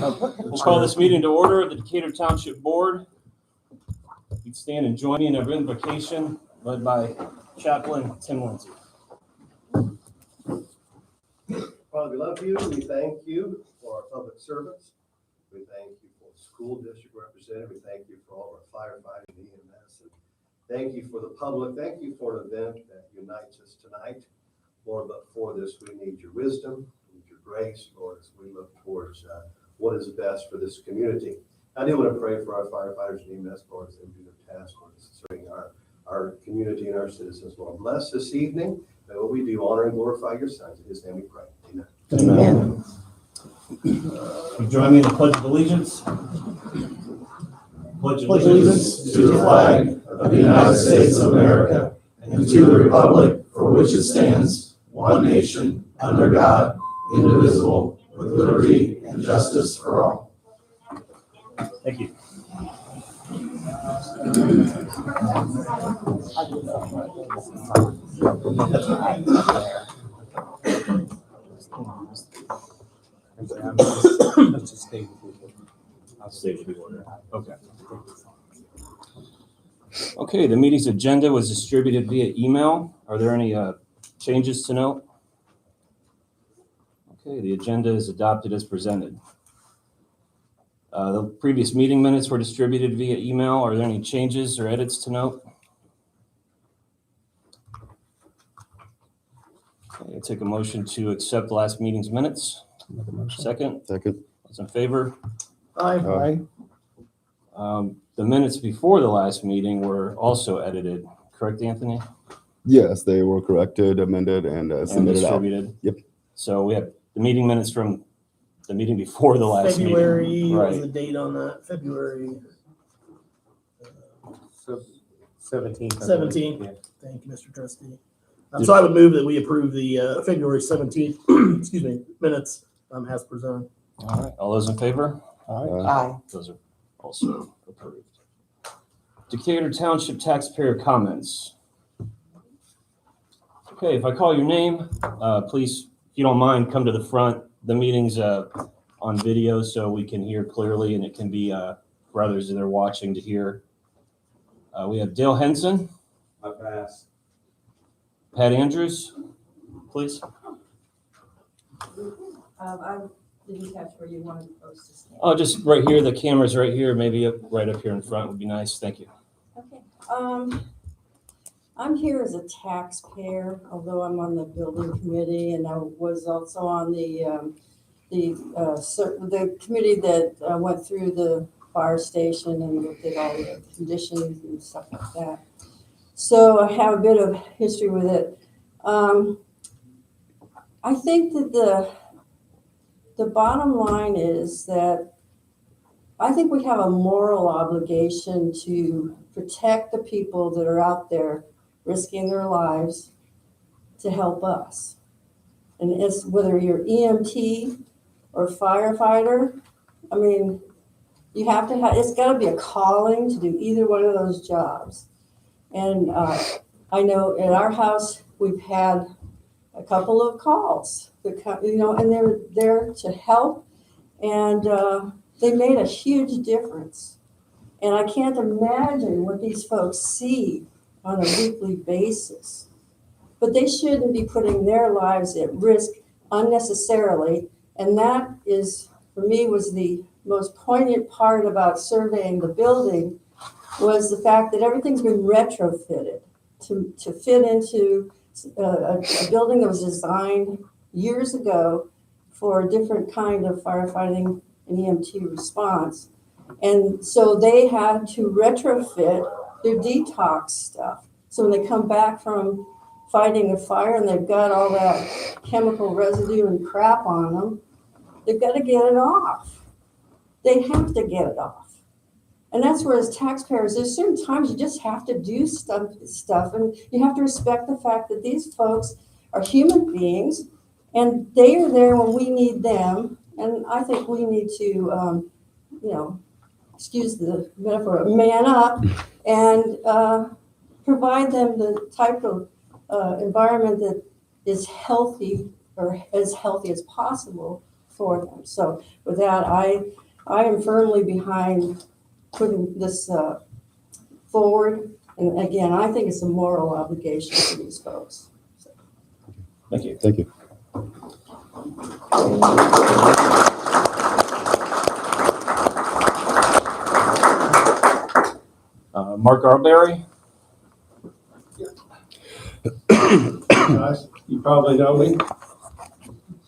We'll call this meeting to order of the Decatur Township Board. You'd stand and join me in our invocation led by Chaplain Tim Lindsay. Father, we love you. We thank you for our public servants. We thank you for the school district representative. We thank you for all of our firefighting and EMS. And thank you for the public. Thank you for an event that unites us tonight. Lord, but for this, we need your wisdom, we need your grace, Lord, as we look towards what is best for this community. I do want to pray for our firefighters and EMS, Lord, as they do their task, Lord, serving our community and our citizens. Lord, bless this evening. May what we do honor and glorify your sons. In his name we pray. Amen. Amen. You join me in the Pledge of Allegiance. Pledge Allegiance to the flag of the United States of America and to the republic for which it stands, one nation, under God, indivisible, with liberty and justice for all. Thank you. I'll stay with you order. Okay. Okay, the meeting's agenda was distributed via email. Are there any changes to note? Okay, the agenda is adopted as presented. The previous meeting minutes were distributed via email. Are there any changes or edits to note? Okay, I'll take a motion to accept last meeting's minutes. Second. Those in favor? Aye. The minutes before the last meeting were also edited, correct, Anthony? Yes, they were corrected, amended, and submitted out. Distributed. Yep. So we have the meeting minutes from the meeting before the last February, meeting. what was the date on that? February 17th. 17th. Thank you, Mr. Trustee. So I would move that we approve the February 17th, excuse me, minutes as presented. All right, all those in favor? Aye. Those are also approved. Decatur Township taxpayer comments. Okay, if I call your name, please, if you don't mind, come to the front. The meeting's on video, so we can hear clearly, and it can be for others that are watching to hear. We have Dale Henson. I pass. Pat Andrews, please. I didn't catch where you wanted folks to stand. Oh, just right here. The camera's right here. Maybe right up here in front would be nice. Thank you. Okay. I'm here as a taxpayer, although I'm on the building committee, and I was also on the committee that went through the fire station and looked at all the conditions and stuff like that. So I have a bit of history with it. I think that the bottom line is that I think we have a moral obligation to protect the people that are out there risking their lives to help us. And it's whether you're EMT or firefighter, I mean, you have to have, it's got to be a calling to do either one of those jobs. And I know at our house, we've had a couple of calls, and they're there to help, and they made a huge difference. And I can't imagine what these folks see on a weekly basis. But they shouldn't be putting their lives at risk unnecessarily. And that is, for me, was the most poignant part about surveying the building, was the fact that everything's been retrofitted to fit into a building that was designed years ago for a different kind of firefighting and EMT response. And so they had to retrofit their detox stuff. So when they come back from fighting a fire and they've got all that chemical residue and crap on them, they've got to get it off. They have to get it off. And that's where, as taxpayers, there's certain times you just have to do stuff, and you have to respect the fact that these folks are human beings, and they are there when we need them. And I think we need to, excuse the metaphor, man up and provide them the type of environment that is healthy, or as healthy as possible for them. So with that, I am firmly behind putting this forward. And again, I think it's a moral obligation for these folks. Thank you. Thank you. Mark Arbery. Guys, you probably know me.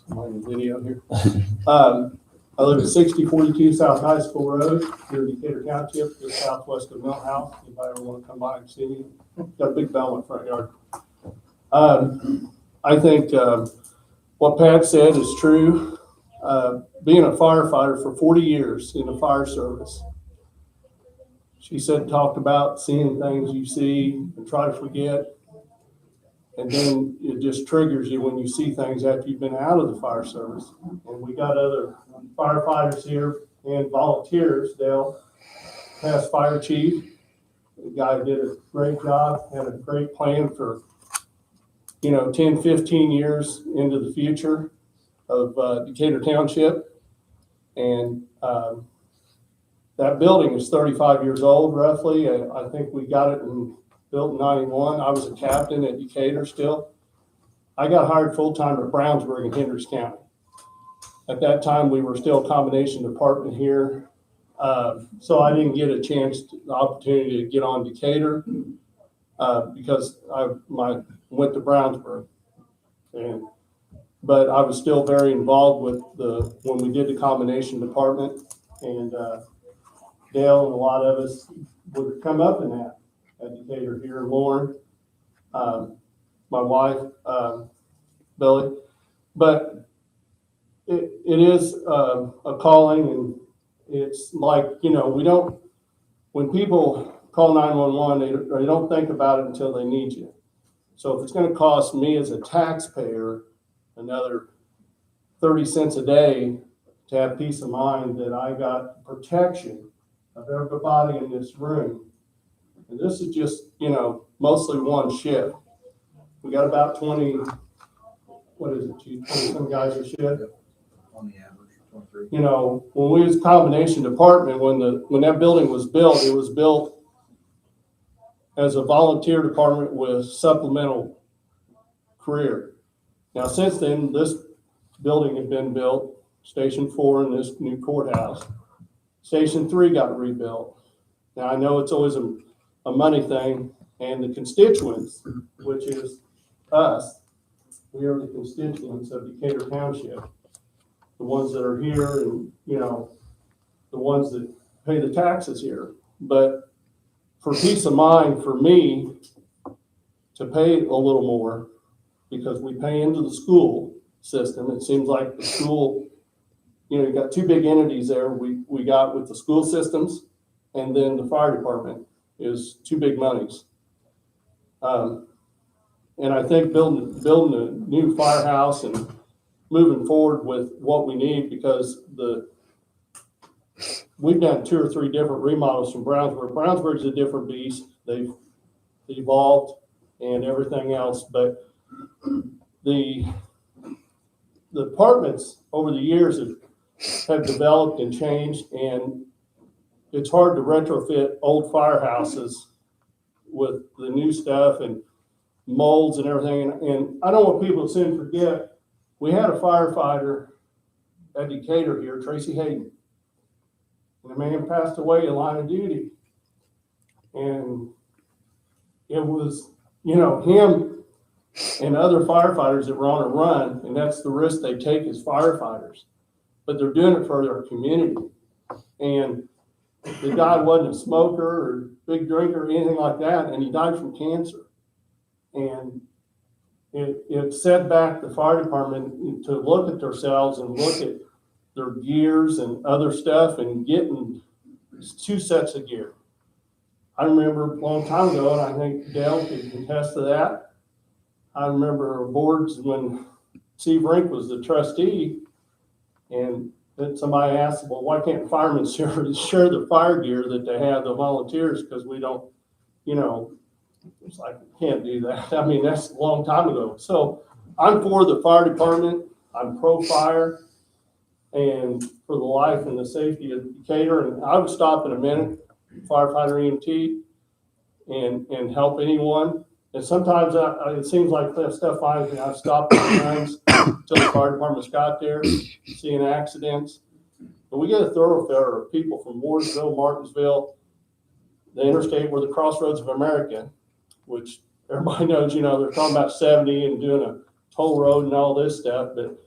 I'm on the video here. I live at 6042 South High School Road, here in Decatur Township, just southwest of Mill House. Anybody ever want to come by and see me? Got a big bell in my front yard. I think what Pat said is true. Being a firefighter for 40 years in the fire service, she said, talked about seeing things you see and try to forget. And then it just triggers you when you see things after you've been out of the fire service. And we got other firefighters here and volunteers. Dale, past fire chief, the guy did a great job, had a great plan for, 10, 15 years into the future of Decatur Township. And that building is 35 years old, roughly. I think we got it built in 91. I was a captain at Decatur still. I got hired full-time at Brownsburg in Hendricks County. At that time, we were still a combination department here. So I didn't get the opportunity to get on Decatur because I went to Brownsburg. But I was still very involved with when we did the combination department, and Dale and a lot of us would come up in that at Decatur here, Lauren, my wife, Billy. But it is a calling, and it's like, when people call 911, they don't think about it until they need you. So if it's going to cost me as a taxpayer another 30 cents a day to have peace of mind that I got protection of everybody in this room, and this is just, mostly one shift. We got about 20, what is it, 20 some guys a shift? On the average, 23. When we was combination department, when that building was built, it was built as a volunteer department with supplemental career. Now, since then, this building had been built, Station 4 in this new courthouse. Station 3 got rebuilt. Now, I know it's always a money thing, and the constituents, which is us, we are the constituents of Decatur Township, the ones that are here and, the ones that pay the taxes here. But for peace of mind, for me to pay a little more, because we pay into the school system, it seems like the school, you got two big entities there we got with the school systems, and then the fire department is two big monies. And I think building a new firehouse and moving forward with what we need, because we've done 2 or 3 different remodels from Brownsburg. Brownsburg's a different beast. They've evolved and everything else, but the apartments over the years have developed and changed, and it's hard to retrofit old firehouses with the new stuff and molds and everything. And I don't want people to soon forget, we had a firefighter at Decatur here, Tracy Hayden. And the man passed away in line of duty. And it was, him and other firefighters that were on a run, and that's the risk they take as firefighters. But they're doing it for their community. And the guy wasn't a smoker or big drinker or anything like that, and he died from cancer. And it set back the fire department to look at themselves and look at their gears and other stuff and getting 2 sets of gear. I remember a long time ago, and I think Dale could contest to that. I remember boards when Steve Rink was the trustee, and then somebody asked, well, why can't firemen share the fire gear that they have, the volunteers, because we don't, it's like, we can't do that. I mean, that's a long time ago. So I'm for the fire department. I'm pro-fire. and for the life and the safety of Decatur. And I would stop in a minute, firefighter EMT, and help anyone. And sometimes it seems like that stuff finds me. I've stopped times until the fire department's got there, seeing accidents. But we get a thoroughfare of people from Mooresville, Martinsville, the interstate, we're the crossroads of America, which everybody knows, they're talking about 70 and doing a toll road and all this stuff. But,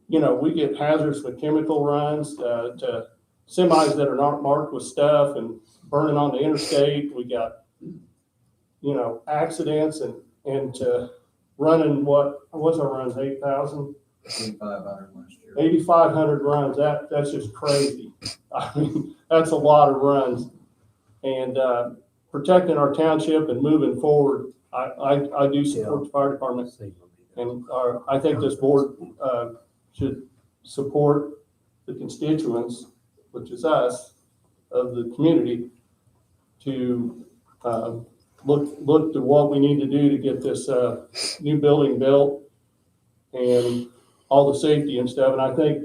we get hazards with chemical runs to semis that are not marked with stuff and burning on the interstate. We got, accidents and running what's our runs, 8,000? 8,500 last year. 8,500 runs. That's just crazy. I mean, that's a lot of runs. And protecting our township and moving forward, I do support the fire department. And I think this board should support the constituents, which is us, of the community, to look to what we need to do to get this new building built and all the safety and stuff. And I think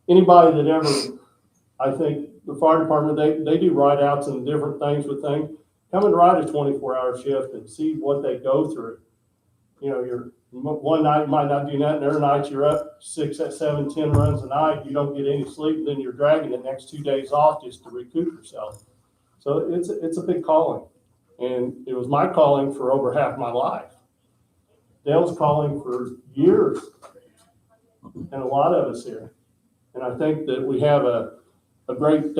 anybody that ever, I think the fire department, they do ride outs and different things with things. Come and ride a 24-hour shift and see what they go through. You're one night you might not do nothing, other nights you're up 6, 7, 10 runs a night. You don't get any sleep, then you're dragging the next 2 days off just to recoup yourself. So it's a big calling. And it was my calling for over half my life. Dale's calling for years, and a lot of us here. And I think that we have a great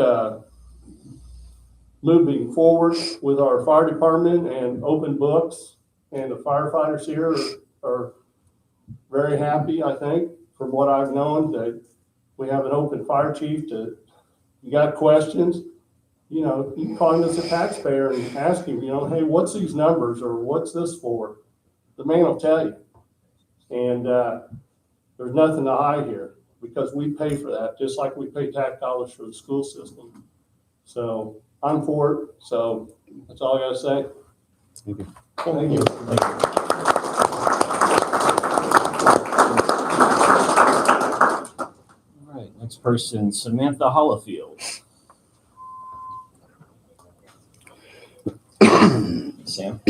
moving forward with our fire department and open books, and the firefighters here are very happy, I think, from what I've known, that we have an open fire chief. You got questions, you can call him as a taxpayer and ask him, hey, what's these numbers, or what's this for? The man will tell you. And there's nothing to hide here, because we pay for that, just like we pay tax dollars for the school system. So I'm for it. So that's all I got to say. Thank you. Thank you. All right, next person, Samantha Hollifield. Sam?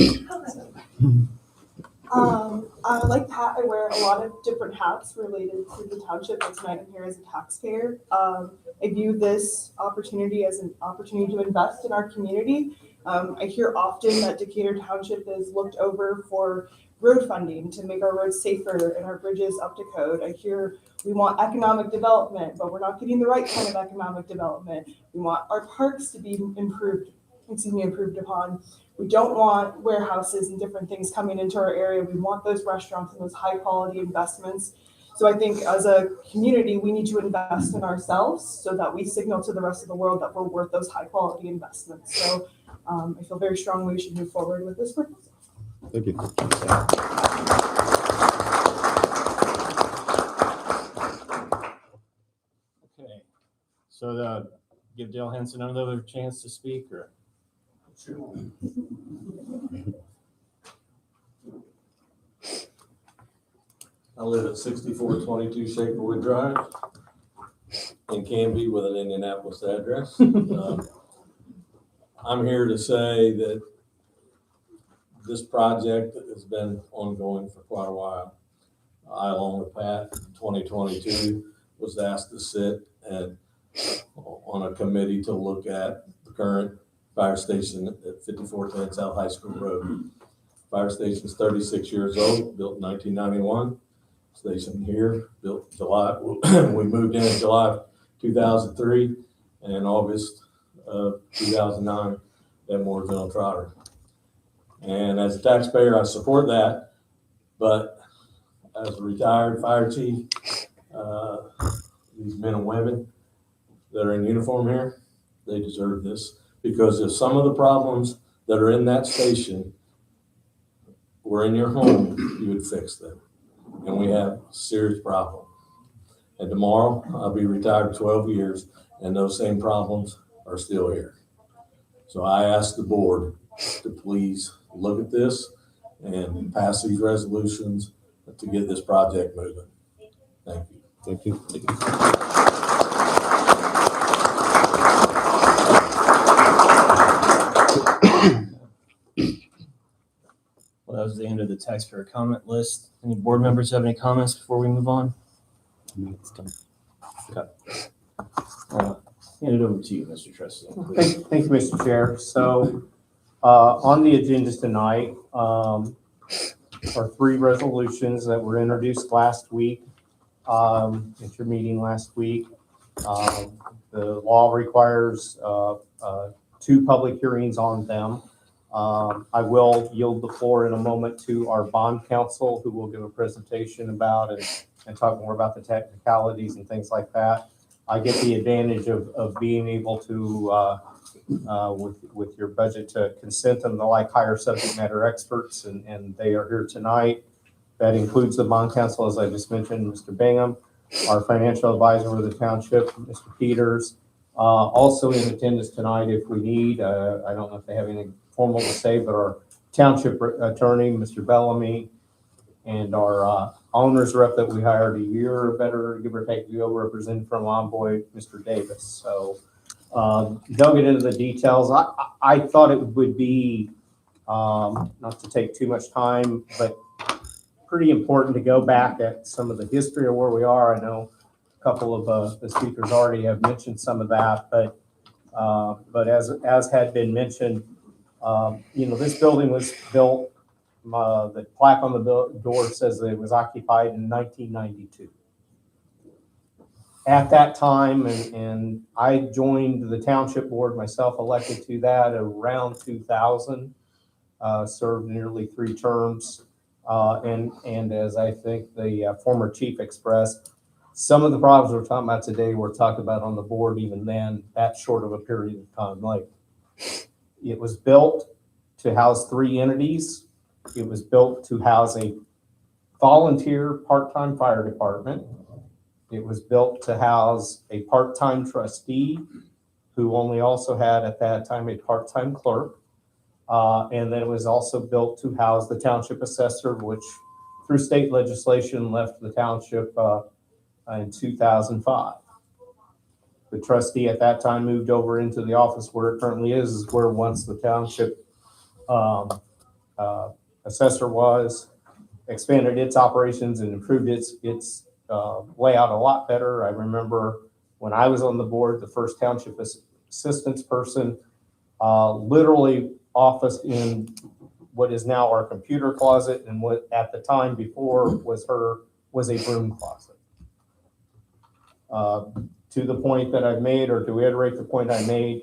I wear a lot of different hats related to the township, and tonight I'm here as a taxpayer. I view this opportunity as an opportunity to invest in our community. I hear often that Decatur Township is looked over for road funding to make our roads safer and our bridges up to code. I hear we want economic development, but we're not getting the right kind of economic development. We want our parks to be improved upon. We don't want warehouses and different things coming into our area. We want those restaurants and those high quality investments. So I think as a community, we need to invest in ourselves so that we signal to the rest of the world that we're worth those high quality investments. So I feel very strongly we should move forward with this proposal. Thank you. Okay, so give Dale Henson another chance to speak, or? Sure. I live at 6422 Shakerwood Drive in Canby with an Indianapolis address. I'm here to say that this project has been ongoing for quite a while. I, along with Pat, in 2022 was asked to sit on a committee to look at the current fire station at 5410 South High School Road. Fire station is 36 years old, built in 1991. Station here, built July. We moved in July 2003, and in August of 2009 at Mooresville and Trotter. And as a taxpayer, I support that. But as a retired fire chief, these men and women that are in uniform here, they deserve this. Because if some of the problems that are in that station were in your home, you would fix them. And we have a serious problem. And tomorrow, I'll be retired 12 years, and those same problems are still here. So I ask the board to please look at this and pass these resolutions to get this project moving. Thank you. Thank you. taxpayer comment list. Any board members have any comments before we move on? Hand it over to you, Mr. Trustee. Thank you, Mr. Chair. So on the agenda tonight are 3 resolutions that were introduced last week at your meeting last week. The law requires 2 public hearings on them. I will yield the floor in a moment to our bond counsel, who will give a presentation about it and talk more about the technicalities and things like that. I get the advantage of being able to, with your budget, to consent them to like hire subject matter experts, and they are here tonight. That includes the bond counsel, as I just mentioned, Mr. Bingham, our financial advisor with the township, Mr. Peters. Also in attendance tonight, if we need, I don't know if they have anything formal to say, but our township attorney, Mr. Bellamy, and our owner's rep that we hired a year or better, give or take, ago, represented from Envoy, Mr. Davis. So they'll get into the details. I thought it would be, not to take too much time, but pretty important to go back at some of the history of where we are. I know a couple of the speakers already have mentioned some of that, but as had been mentioned, this building was built. The plaque on the door says that it was occupied in 1992. At that time, and I joined the township board myself, elected to that around 2000, served nearly 3 terms. And as I think the former chief expressed, some of the problems we're talking about today were talked about on the board even then, that short of a period of time later. It was built to house 3 entities. It was built to house a volunteer part-time fire department. It was built to house a part-time trustee who only also had at that time a part-time clerk. And then it was also built to house the township assessor, which through state legislation left the township in 2005. The trustee at that time moved over into the office where it currently is where once the township assessor was, expanded its operations and improved its layout a lot better. I remember when I was on the board, the first township assistance person literally officed in what is now our computer closet, and what at the time before was a broom closet. To the point that I've made, or to reiterate the point I made,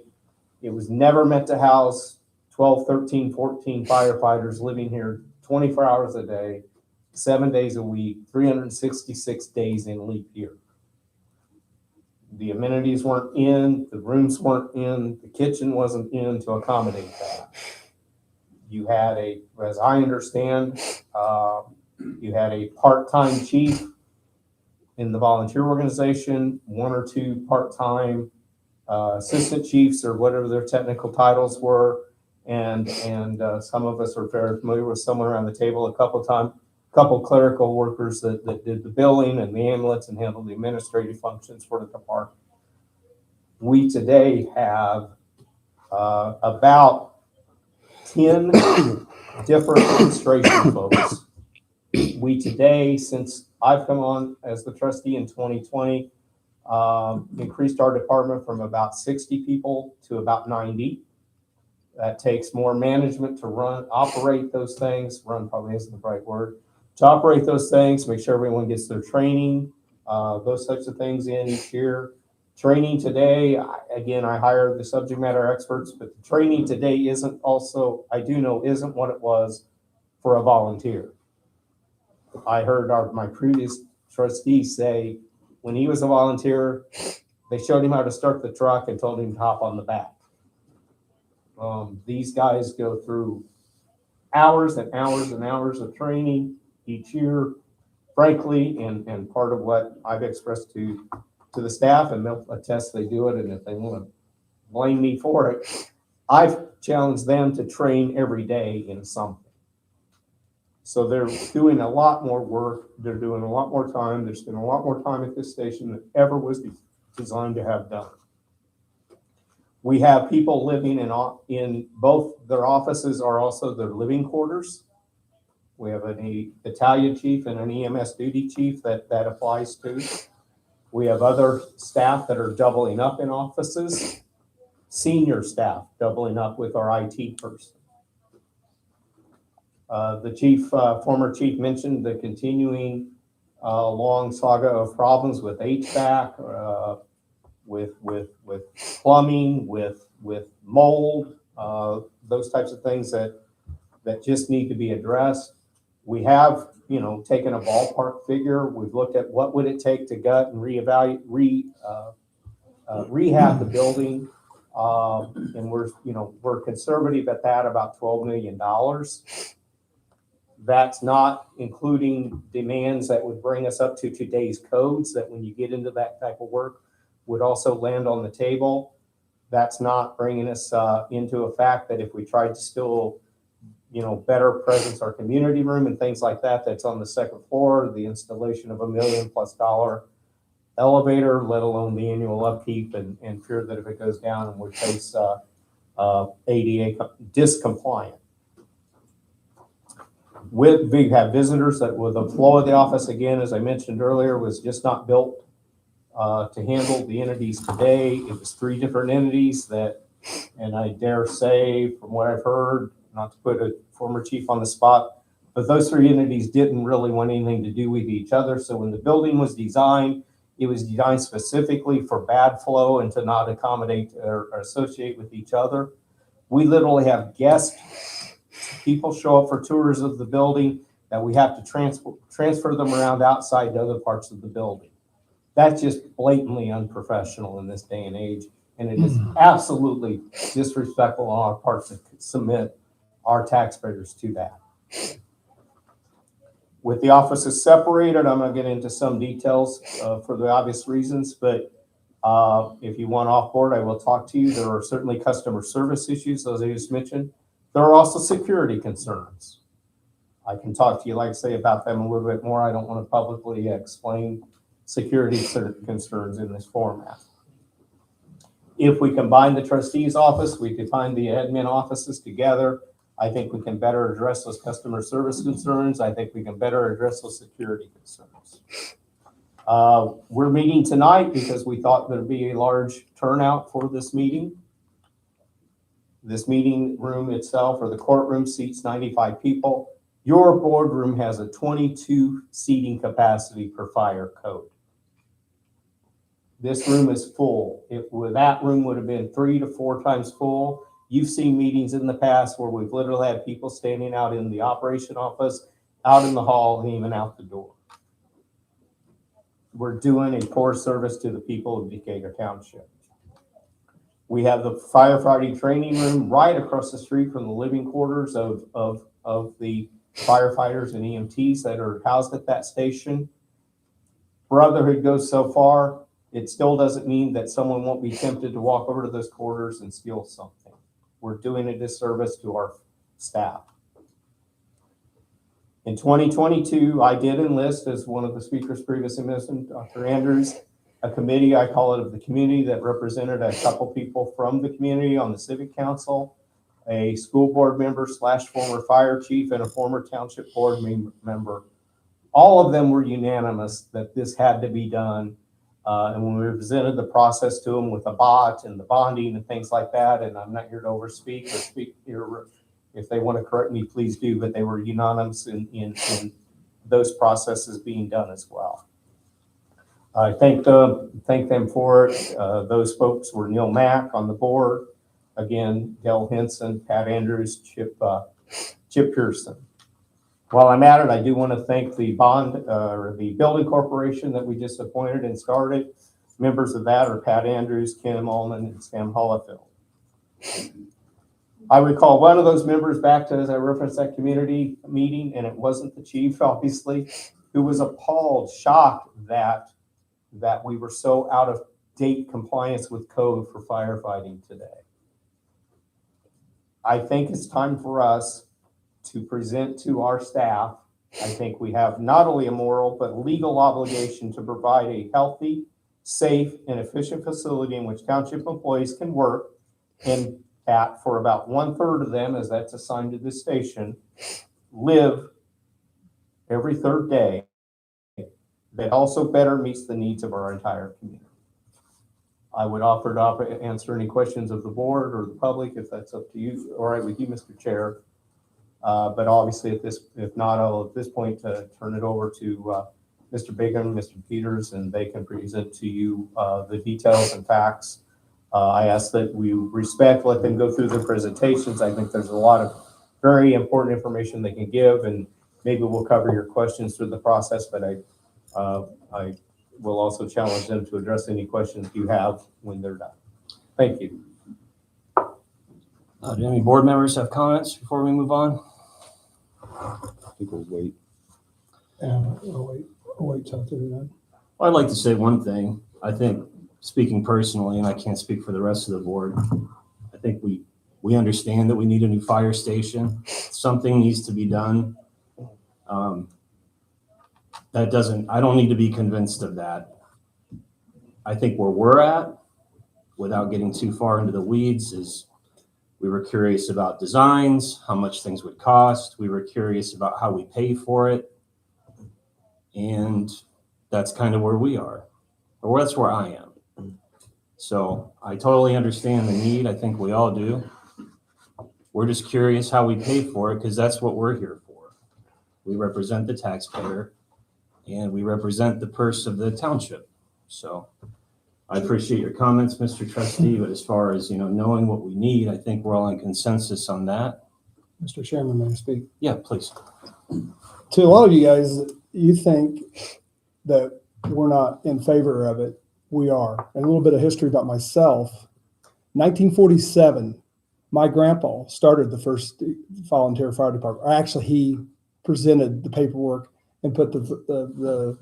it was never meant to house 12, 13, 14 firefighters living here 24 hours a day, 7 days a week, 366 days in leap year. The amenities weren't in, the rooms weren't in, the kitchen wasn't in to accommodate that. You had as I understand, you had a part-time chief in the volunteer organization, 1 or 2 part-time assistant chiefs or whatever their technical titles were. And some of us are very familiar with someone around the table, a couple clerical workers that did the billing and the ambulance and handled the administrative functions for the department. We today have about 10 different administration folks. We today, since I've come on as the trustee in 2020, increased our department from about 60 people to about 90. That takes more management to operate those things. Run probably isn't the right word. To operate those things, make sure everyone gets their training, those types of things in each year. Training today, again, I hire the subject matter experts, but the training today isn't also, I do know, isn't what it was for a volunteer. I heard my previous trustee say when he was a volunteer, they showed him how to start the truck and told him to hop on the back. These guys go through hours and hours and hours of training each year, frankly, and part of what I've expressed to the staff, and they'll attest they do it, and if they want to blame me for it, I've challenged them to train every day in something. So they're doing a lot more work, they're doing a lot more time, they're spending a lot more time at this station than ever was designed to have done. We have people living in both their offices are also their living quarters. We have an battalion chief and an EMS duty chief that applies to. We have other staff that are doubling up in offices, senior staff doubling up with our IT person. The former chief mentioned the continuing long saga of problems with HVAC, with plumbing, with mold, those types of things that just need to be addressed. We have, taken a ballpark figure. We've looked at what would it take to gut and rehab the building. And we're conservative at that, about $12 million. That's not including demands that would bring us up to today's codes, that when you get into that type of work would also land on the table. That's not bringing us into a fact that if we tried to still, better presence our community room and things like that, that's on the second floor, the installation of $1 million+ elevator, let alone the annual upkeep and fear that if it goes down and we face ADA discompliant. We have visitors that with the flow of the office, again, as I mentioned earlier, was just not built to handle the entities today. It was 3 different entities and I dare say, from what I've heard, not to put a former chief on the spot, but those 3 entities didn't really want anything to do with each other. So when the building was designed, it was designed specifically for bad flow and to not accommodate or associate with each other. We literally have people show up for tours of the building that we have to transfer them around outside to other parts of the building. That's just blatantly unprofessional in this day and age, and it is absolutely disrespectful on our part to submit our taxpayers to that. With the offices separated, I'm going to get into some details for the obvious reasons, but if you want off board, I will talk to you. There are certainly customer service issues, as I just mentioned. There are also security concerns. I can talk to you, like I say, about them a little bit more. I don't want to publicly explain security concerns in this format. If we combine the trustee's office, we combine the admin offices together, I think we can better address those customer service concerns. I think we can better address those security concerns. We're meeting tonight because we thought there'd be a large turnout for this meeting. This meeting room itself, or the courtroom, seats 95 people. Your boardroom has a 22 seating capacity per fire code. This room is full. That room would have been 3 to 4 times full. You've seen meetings in the past where we've literally had people standing out in the operation office, out in the hall, and even out the door. We're doing a poor service to the people of Decatur Township. We have the firefighting training room right across the street from the living quarters of the firefighters and EMTs that are housed at that station. Brotherhood goes so far, it still doesn't mean that someone won't be tempted to walk over to those quarters and steal something. We're doing a disservice to our staff. In 2022, I did enlist, as one of the speakers previously mentioned, Dr. Andrews, a committee, I call it, of the community that represented a couple people from the community on the civic council, a school board member / former fire chief, and a former township board member. All of them were unanimous that this had to be done. And when we presented the process to them with the bot and the bonding and things like that, and I'm not here to overspeak or speak here, if they want to correct me, please do, but they were unanimous in those processes being done as well. I thank them for it. Those folks were Neil Mack on the board, again, Del Henson, Pat Andrews, Chip Pearson. While I'm at it, I do want to thank the the building corporation that we just appointed and started. Members of that are Pat Andrews, Kim Ullman, and Sam Hollifield. I would call one of those members back to, as I referenced, that community meeting, and it wasn't the chief, obviously, who was appalled, shocked that we were so out of date compliance with code for firefighting today. I think it's time for us to present to our staff. I think we have not only a moral but legal obligation to provide a healthy, safe, and efficient facility in which township employees can work, and for about 1/3 of them, as that's assigned to this station, live every third day that also better meets the needs of our entire community. I would offer to answer any questions of the board or the public, if that's up to you, all right with you, Mr. Chair. But obviously if not, I'll at this point turn it over to Mr. Bigham, Mr. Peters, and they can present to you the details and facts. I ask that we let them go through their presentations. I think there's a lot of very important information they can give, and maybe we'll cover your questions through the process, but I will also challenge them to address any questions you have when they're done. Thank you. Do any board members have comments before we move on? I think we'll wait. I'll wait till they're done. I'd like to say one thing. I think, speaking personally, and I can't speak for the rest of the board, I think we understand that we need a new fire station. Something needs to be done. I don't need to be convinced of that. I think where we're at, without getting too far into the weeds, is we were curious about designs, how much things would cost. We were curious about how we pay for it. And that's kind of where we are, or that's where I am. So I totally understand the need. I think we all do. We're just curious how we pay for it, because that's what we're here for. We represent the taxpayer, and we represent the purse of the township. So I appreciate your comments, Mr. Trustee, but as far as, knowing what we need, I think we're all in consensus on that. Mr. Chairman, may I speak? Yeah, please. To a lot of you guys, you think that we're not in favor of it. We are. And a little bit of history about myself. 1947, my grandpa started the first volunteer fire department. Actually, he presented the paperwork and put the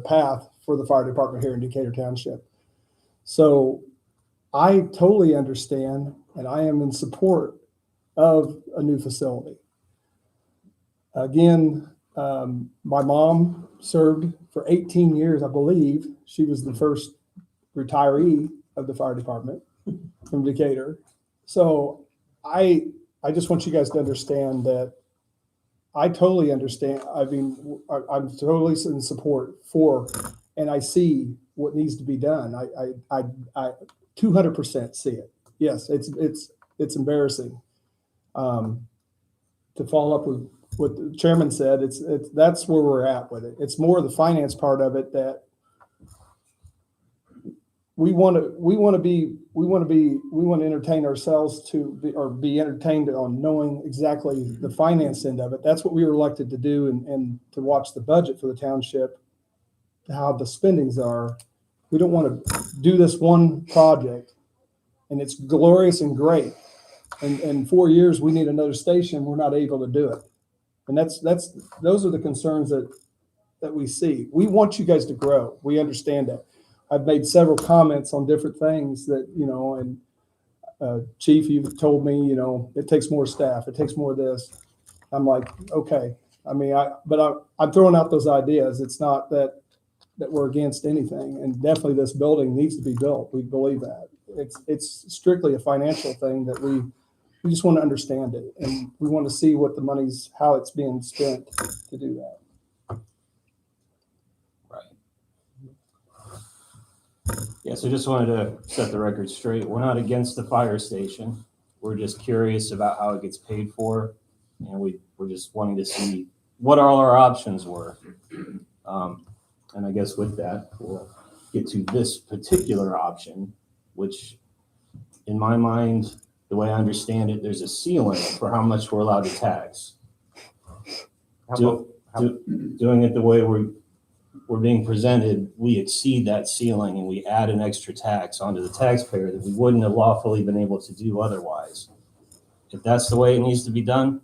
path for the fire department here in Decatur Township. So I totally understand, and I am in support of a new facility. Again, my mom served for 18 years, I believe. She was the first retiree of the fire department from Decatur. So I just want you guys to understand that I totally understand. I mean, I'm totally in support for, and I see what needs to be done. I 200% see it. Yes, it's embarrassing. To follow up with what the chairman said, that's where we're at with it. It's more the finance part of it that we want to entertain ourselves be entertained on knowing exactly the finance end of it. That's what we were elected to do, and to watch the budget for the township, how the spendings are. We don't want to do this one project and it's glorious and great. And in 4 years, we need another station. We're not able to do it. And those are the concerns that we see. We want you guys to grow. We understand that. I've made several comments on different things that, and Chief, you've told me, it takes more staff. It takes more of this. I'm like, okay. I mean, I'm throwing out those ideas. It's not that we're against anything. And definitely this building needs to be built. We believe that. It's strictly a financial thing that we just want to understand it. And we want to see what the money's, how it's being spent to do that. Yeah, so just wanted to set the record straight. We're not against the fire station. We're just curious about how it gets paid for. And we're just wanting to see what all our options were. And I guess with that, we'll get to this particular option, which in my mind, the way I understand it, there's a ceiling for how much we're allowed to tax. Doing it the way we're being presented, we exceed that ceiling and we add an extra tax onto the taxpayer that we wouldn't have lawfully been able to do otherwise. If that's the way it needs to be done,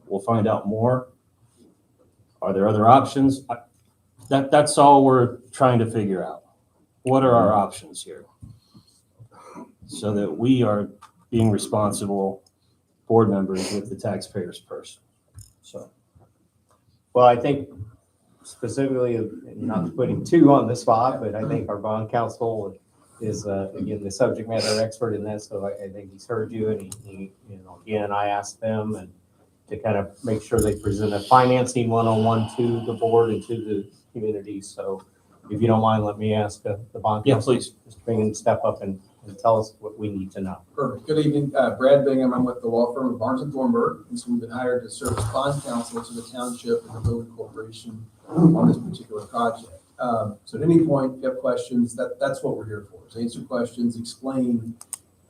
we'll find out more. Are there other options? That's all we're trying to figure out. What are our options here? So that we are being responsible board members with the taxpayer's purse. So, well, I think specifically, not putting two on the spot, but I think our bond counsel is, again, the subject matter expert in this. So I think he's heard you, and he again, I asked them and to kind of make sure they present a financing one-on-one to the board and to the community. So if you don't mind, let me ask the bond Yeah, counsel, please. Mr. Bingham, to step up and tell us what we need to know. Perfect. Good evening, Brad Bingham. I'm with the law firm of Barnes and Thornburg, and so we've been hired to serve as bond counsel to the township and the building corporation on this particular project. So at any point, if you have questions, that's what we're here for, is answer questions, explain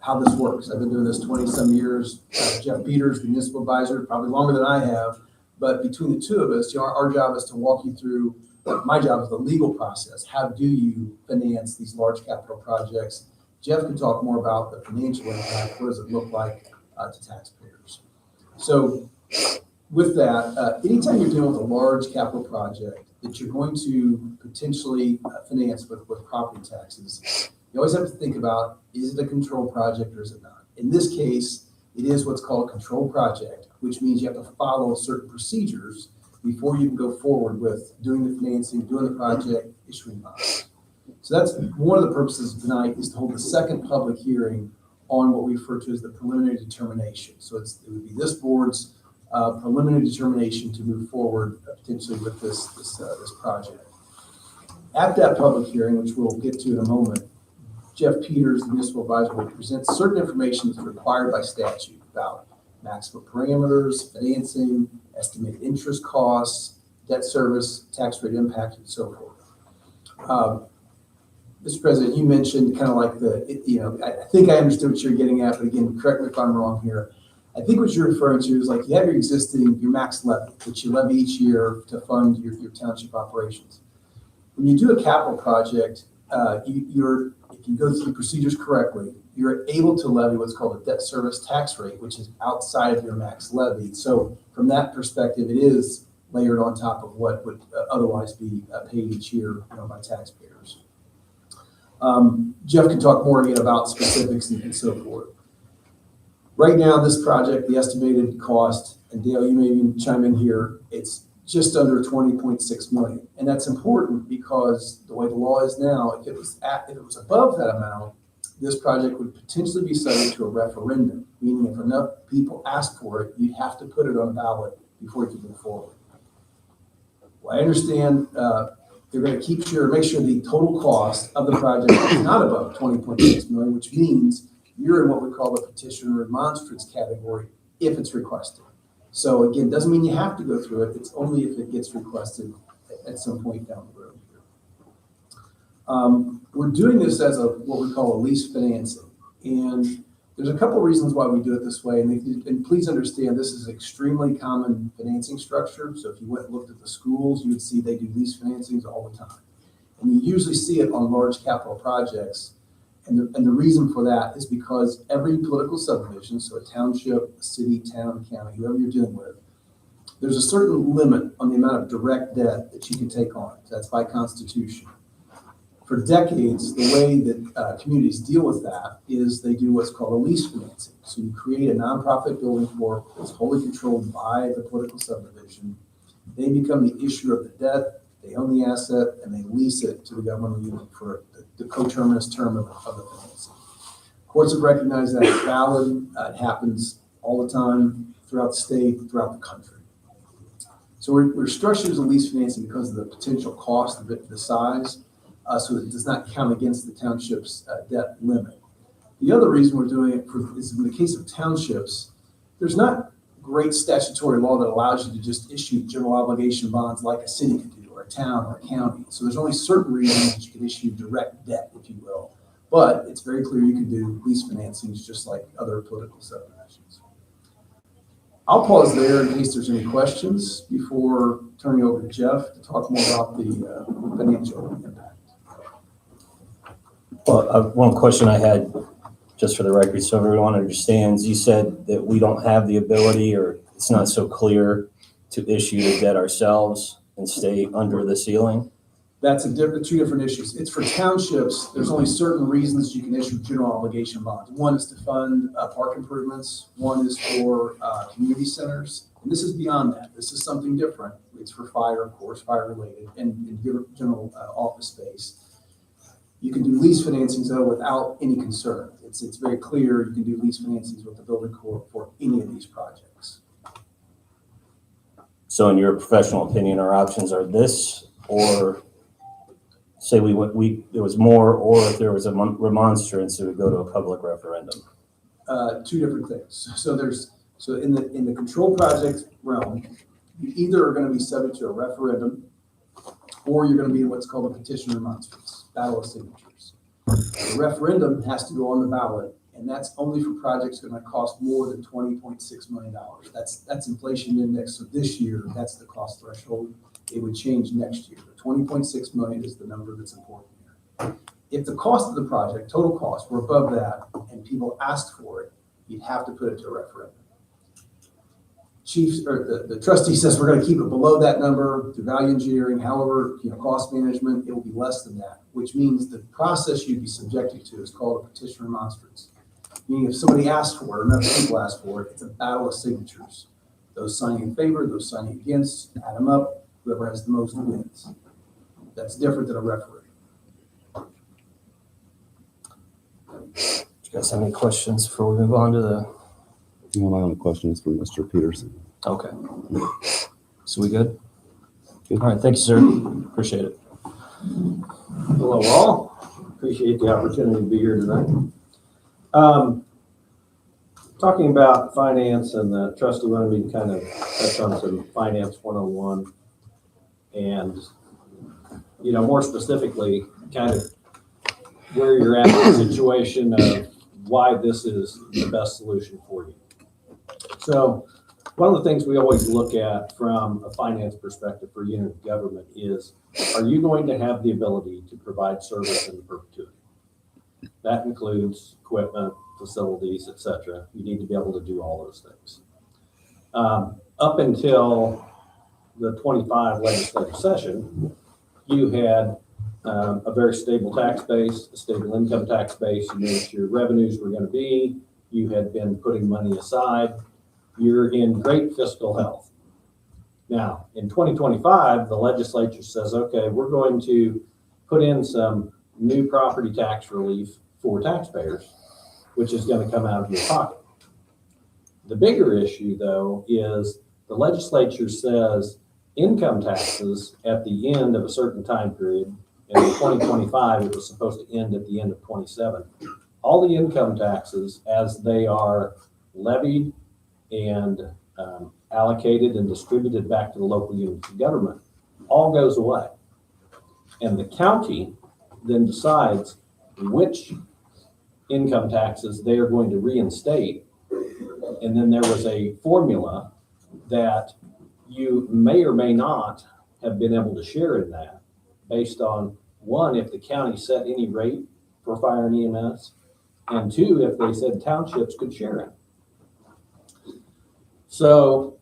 how this works. I've been doing this 20-some years. Jeff Peters, the municipal advisor, probably longer than I have, but between the two of us, our job is to walk you through, my job is the legal process. How do you finance these large capital projects? Jeff can talk more about the financial impact. What does it look like to taxpayers? So with that, anytime you're dealing with a large capital project that you're going to potentially finance with property taxes, you always have to think about, is it a controlled project or is it not? In this case, it is what's called a controlled project, which means you have to follow certain procedures before you can go forward with doing the financing, doing the project, issuing bonds. So that's one of the purposes of tonight, is to hold the second public hearing on what we refer to as the preliminary determination. So it would be this board's preliminary determination to move forward potentially with this project. At that public hearing, which we'll get to in a moment, Jeff Peters, the municipal advisor, will present certain information that's required by statute about maximum parameters, financing, estimated interest costs, debt service, tax rate impact, and so forth. Mr. President, you mentioned kind of like I think I understood what you're getting at, but again, correct me if I'm wrong here. I think what you're referring to is like you have your max levy, which you levy each year to fund your township operations. When you do a capital project, if you go through the procedures correctly, you're able to levy what's called a debt service tax rate, which is outside of your max levy. So from that perspective, it is layered on top of what would otherwise be paid each year by taxpayers. Jeff can talk more again about specifics and so forth. Right now, this project, the estimated cost, and Dale, you may even chime in here, it's just under 20.6 million. And that's important because the way the law is now, if it was above that amount, this project would potentially be subject to a referendum, meaning if enough people ask for it, you'd have to put it on a ballot before you can move forward. Well, I understand they're going to make sure the total cost of the project is not above 20.6 million, which means you're in what we call the petition remonstrance category if it's requested. So again, doesn't mean you have to go through it. It's only if it gets requested at some point down the road here. We're doing this as what we call a lease financing. And there's a couple reasons why we do it this way. And please understand, this is extremely common financing structure. So if you went and looked at the schools, you would see they do lease financings all the time. And you usually see it on large capital projects. And the reason for that is because every political subdivision, so a township, a city, town, county, whoever you're dealing with, there's a certain limit on the amount of direct debt that you can take on. That's by constitution. For decades, the way that communities deal with that is they do what's called a lease financing. So you create a nonprofit building corp that's wholly controlled by the political subdivision. They become the issuer of the debt, they own the asset, and they lease it to the governmental unit for the coterminous term of the financing. Courts have recognized that as valid. It happens all the time throughout the state, throughout the country. So we're structured as a lease financing because of the potential cost of it, the size, so that it does not count against the township's debt limit. The other reason we're doing it is in the case of townships, there's not great statutory law that allows you to just issue general obligation bonds like a city could do, or a town, or a county. So there's only certain reasons that you can issue direct debt, if you will. But it's very clear you can do lease financings just like other political subdivisions. I'll pause there in case there's any questions before turning over to Jeff to talk more about the financial impact. Well, one question I had, just for the record, so everyone understands, you said that we don't have the ability, or it's not so clear, to issue the debt ourselves and stay under the ceiling? That's two different issues. It's for townships. There's only certain reasons you can issue general obligation bonds. One is to fund park improvements. One is for community centers. And this is beyond that. This is something different. It's for fire, of course, fire related, and general office space. You can do lease financings though without any concern. It's very clear you can do lease financings with the building corp for any of these projects. So in your professional opinion, our options are this, or say there was more, or if there was a remonstrance, it would go to a public referendum. Two different things. So in the control project realm, you either are going to be subject to a referendum, or you're going to be in what's called a petition remonstrance, battle of signatures. The referendum has to go on the ballot, and that's only for projects that are going to cost more than $20.6 million. That's inflation index. So this year, that's the cost threshold. It would change next year. The 20.6 million is the number that's important here. If the cost of the project, total cost, were above that, and people asked for it, you'd have to put it to a referendum. The trustee says we're going to keep it below that number through value engineering, however, cost management, it will be less than that, which means the process you'd be subjected to is called a petition remonstrance. Meaning if somebody asks for it, or enough people ask for it, it's a battle of signatures. Those signing in favor, those signing against, add them up, whoever has the most wins. That's different than a referendum. Do you guys have any questions before we move on to the? My only question is for Mr. Peterson. Okay. So we good? Good. All right. Thank you, sir. Appreciate it. Hello, all. Appreciate the opportunity to be here tonight. Talking about finance, and the trustee wanted me to kind of touch on some finance 101, and more specifically, kind of where you're at in the situation of why this is the best solution for you. So one of the things we always look at from a finance perspective for unit of government is, are you going to have the ability to provide service in perpetuity? That includes equipment, facilities, etc. You need to be able to do all those things. Up until the 25 legislative session, you had a very stable tax base, a stable income tax base. You knew what your revenues were going to be. You had been putting money aside. You're in great fiscal health. Now, in 2025, the legislature says, okay, we're going to put in some new property tax relief for taxpayers, which is going to come out of your pocket. The bigger issue, though, is the legislature says income taxes at the end of a certain time period, and in 2025, it was supposed to end at the end of 27. All the income taxes, as they are levied and allocated and distributed back to the local units of government, all goes away. And the county then decides which income taxes they are going to reinstate. And then there was a formula that you may or may not have been able to share in that based on, one, if the county set any rate for fire and EMS, and two, if they said townships could share it. So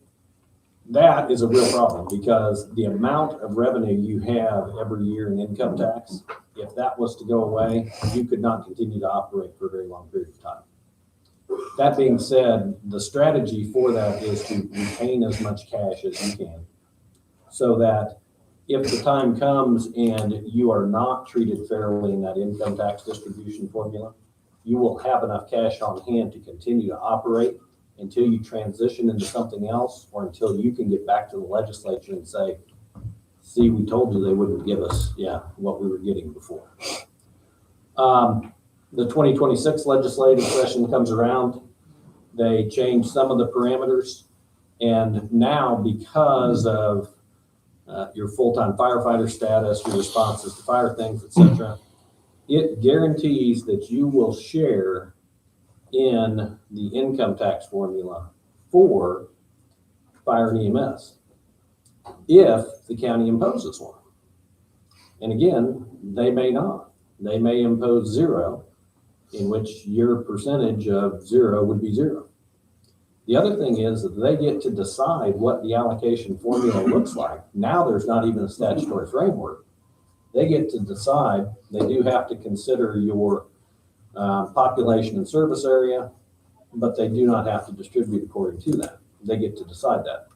that is a real problem, because the amount of revenue you have every year in income tax, if that was to go away, you could not continue to operate for a very long period of time. That being said, the strategy for that is to retain as much cash as you can, so that if the time comes and you are not treated fairly in that income tax distribution formula, you will have enough cash on hand to continue to operate until you transition into something else, or until you can get back to the legislature and say, see, we told you they wouldn't give us, what we were getting before. The 2026 legislative session comes around. They change some of the parameters. And now, because of your full-time firefighter status, your responses to fire things, etc., it guarantees that you will share in the income tax formula for fire and EMS if the county imposes one. And again, they may not. They may impose zero, in which your percentage of zero would be zero. The other thing is that they get to decide what the allocation formula looks like. Now there's not even a statutory framework. They get to decide. They do have to consider your population and service area, but they do not have to distribute according to that. They get to decide that.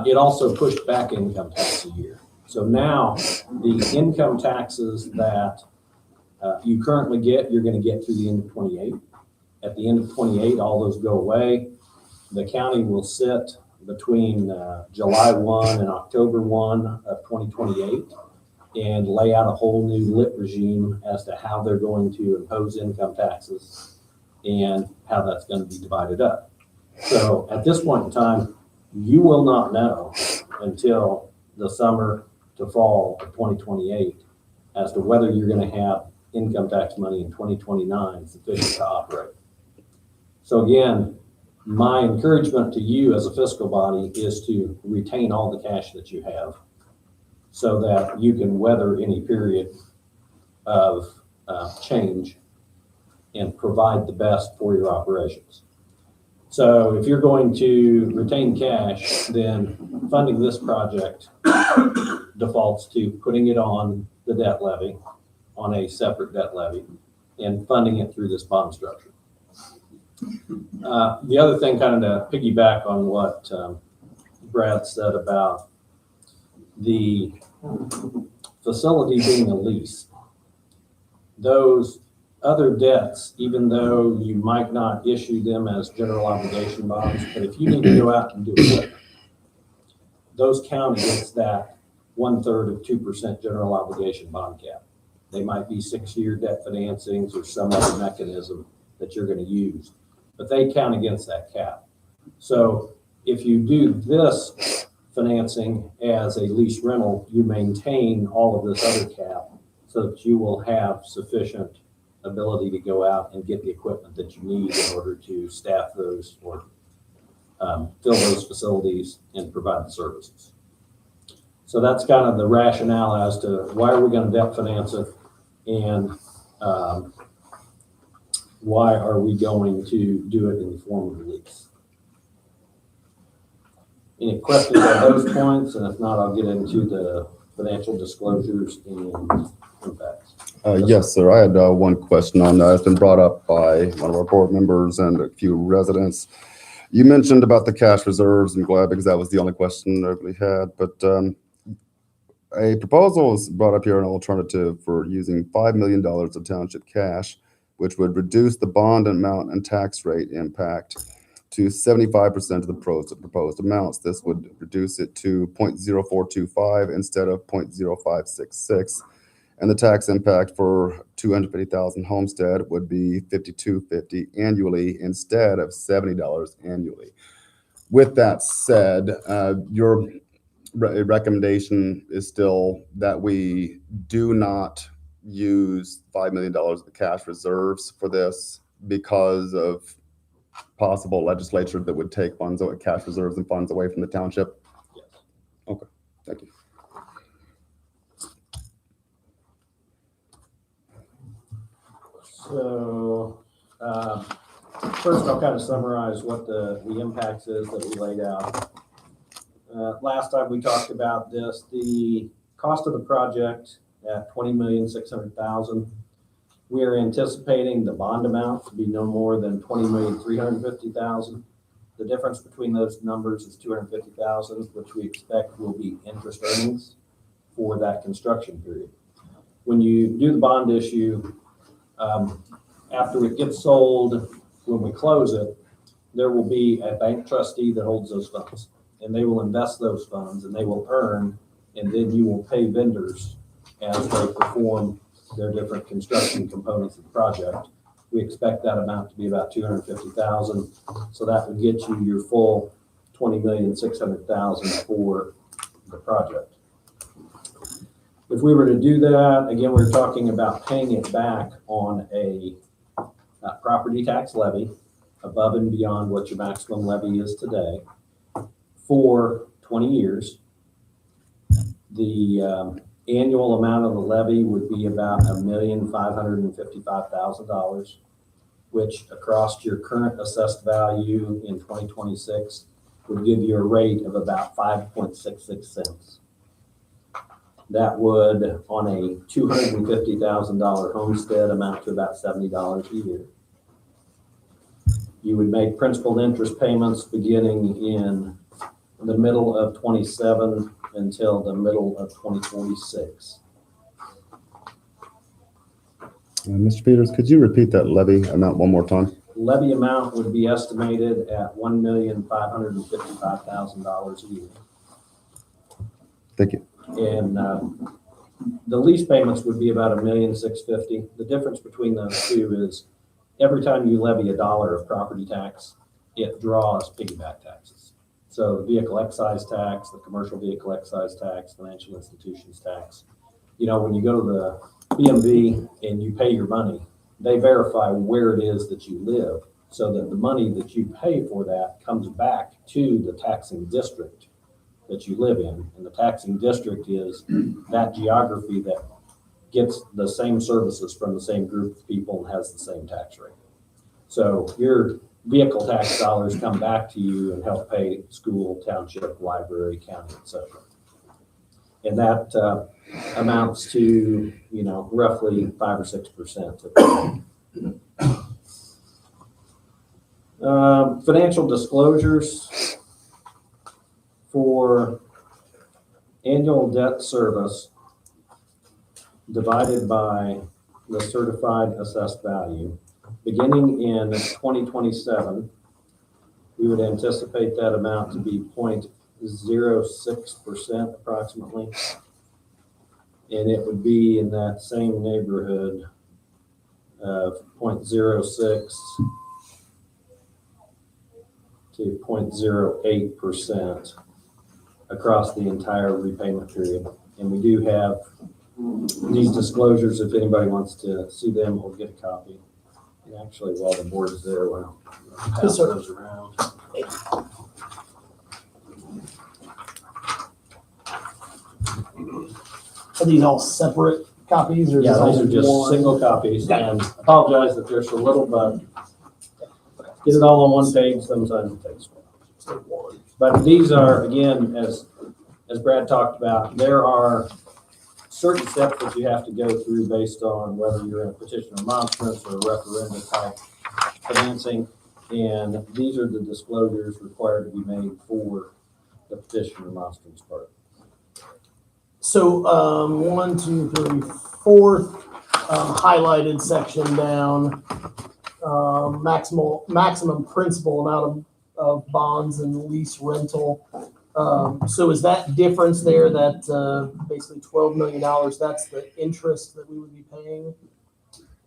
It also pushed back income tax a year. So now the income taxes that you currently get, you're going to get through the end of 28. At the end of 28, all those go away. The county will sit between July 1 and October 1 of 2028 and lay out a whole new lit regime as to how they're going to impose income taxes and how that's going to be divided up. So at this point in time, you will not know until the summer to fall of 2028 as to whether you're going to have income tax money in 2029 sufficient to operate. So again, my encouragement to you as a fiscal body is to retain all the cash that you have so that you can weather any period of change and provide the best for your operations. So if you're going to retain cash, then funding this project defaults to putting it on the debt levy, on a separate debt levy, and funding it through this bond structure. The other thing, kind of to piggyback on what Brad said about the facility being a lease, those other debts, even though you might not issue them as general obligation bonds, but if you need to go out and do it, those count against that 1/3 of 2% general obligation bond cap. They might be 6-year debt financings or some other mechanism that you're going to use, but they count against that cap. So if you do this financing as a lease rental, you maintain all of this other cap so that you will have sufficient ability to go out and get the equipment that you need in order to staff those or fill those facilities and provide the services. So that's kind of the rationale as to why are we going to debt finance it and why are we going to do it in the form of a lease. Any questions on those points? And if not, I'll get into the financial disclosures and impacts. Yes, sir. I had one question on that. It's been brought up by one of our board members and a few residents. You mentioned about the cash reserves. I'm glad because that was the only question I really had. But a proposal was brought up here, an alternative for using $5 million of township cash, which would reduce the bond amount and tax rate impact to 75% of the proposed amounts. This would reduce it to 0.0425 instead of 0.0566. And the tax impact for 250,000 homestead would be $52.50 annually instead of $70 annually. With that said, your recommendation is still that we do not use $5 million of the cash reserves for this because of possible legislature that would take funds, cash reserves and funds away from the township? Yes. Okay, thank you. So first I'll kind of summarize what the impacts is that we laid out. Last time we talked about this, the cost of the project at $20,600,000. We are anticipating the bond amount to be no more than $20,350,000. The difference between those numbers is $250,000, which we expect will be interest earnings for that construction period. When you do the bond issue, after it gets sold, when we close it, there will be a bank trustee that holds those funds, and they will invest those funds and they will earn, and then you will pay vendors as they perform their different construction components of the project. We expect that amount to be about $250,000. So that would get you your full $20,600,000 for the project. If we were to do that, again, we're talking about paying it back on a property tax levy above and beyond what your maximum levy is today for 20 years. The annual amount of the levy would be about $1,555,000, which across your current assessed value in 2026 would give you a rate of about 5.66 cents. That would, on a $250,000 homestead, amount to about $70 a year. You would make principal and interest payments beginning in the middle of 27 until the middle of 2046. Mr. Peters, could you repeat that levy amount one more time? levy amount would be estimated at $1,555,000 a year. Thank you. And the lease payments would be about $1,650,000. The difference between those two is every time you levy $1 of property tax, it draws piggyback taxes. So the vehicle excise tax, the commercial vehicle excise tax, financial institutions tax. You know, when you go to the BMV and you pay your money, they verify where it is that you live so that the money that you pay for that comes back to the taxing district that you live in. And the taxing district is that geography that gets the same services from the same group of people and has the same tax rate. So your vehicle tax dollars come back to you and help pay school, township, library, county, etc. And that amounts to, you know, roughly 5 or 6%. Financial disclosures for annual debt service divided by the certified assessed value. Beginning in 2027, we would anticipate that amount to be 0.06% approximately. And it would be in that same neighborhood of 0.06 to 0.08% across the entire repayment period. And we do have these disclosures if anybody wants to see them or get a copy. And actually, while the board is there, we'll pass those around. Are these all separate copies or? Yeah, all these are just one? single copies, Got it. and apologize that there's a little, but get it all on one page, sometimes it takes one. But these are, again, as Brad talked about, there are certain steps that you have to go through based on whether you're in a petition or monstrance or referendum type financing. And these are the disclosures required to be made for the petition or monstrance part. So, 1, 2, 3, 4th highlighted section down, maximum principal amount of bonds and lease rental. So is that difference there that basically $12 million, that's the interest that we would be paying?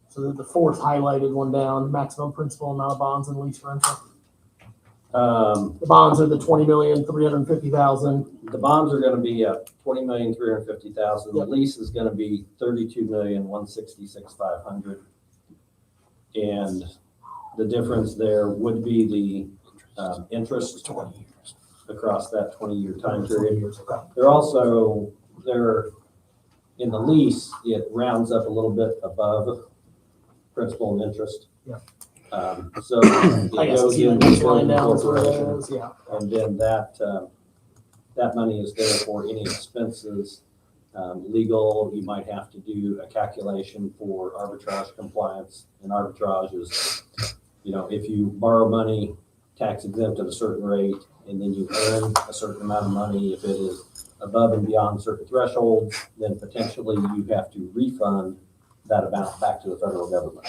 So the 4th highlighted one down, maximum principal amount of bonds and lease rental. The bonds are the $20,350,000. The bonds are going to be $20,350,000. The lease is going to be $32,166,500. And the difference there would be the interest across that 20-year time period. They're in the lease, it rounds up a little bit above principal and interest. Yeah. So it goes in the line down, corporation, yeah. and then that money is there for any expenses, legal. You might have to do a calculation for arbitrage compliance, and arbitrage is, you know, if you borrow money tax exempt at a certain rate, and then you earn a certain amount of money, if it is above and beyond certain thresholds, then potentially you have to refund that amount back to the federal government.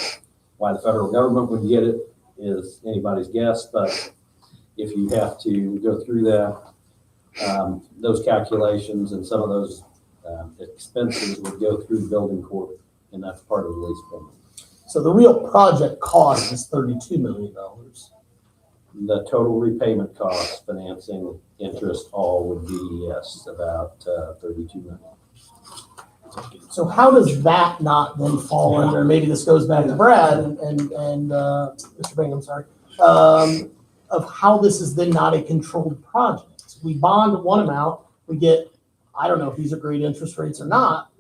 Why the federal government would get it is anybody's guess, but if you have to go through that, those calculations and some of those expenses would go through the building court, and that's part of the lease payment. So the real project cost is $32 million. The total repayment cost, financing, interest, all would be, yes, about $32 million. So how does that not then fall under, maybe this goes back to Brad and Mr. Bingham, sorry, of how this is then not a controlled project? We bond one amount, we get, I don't know if these are great interest rates or not,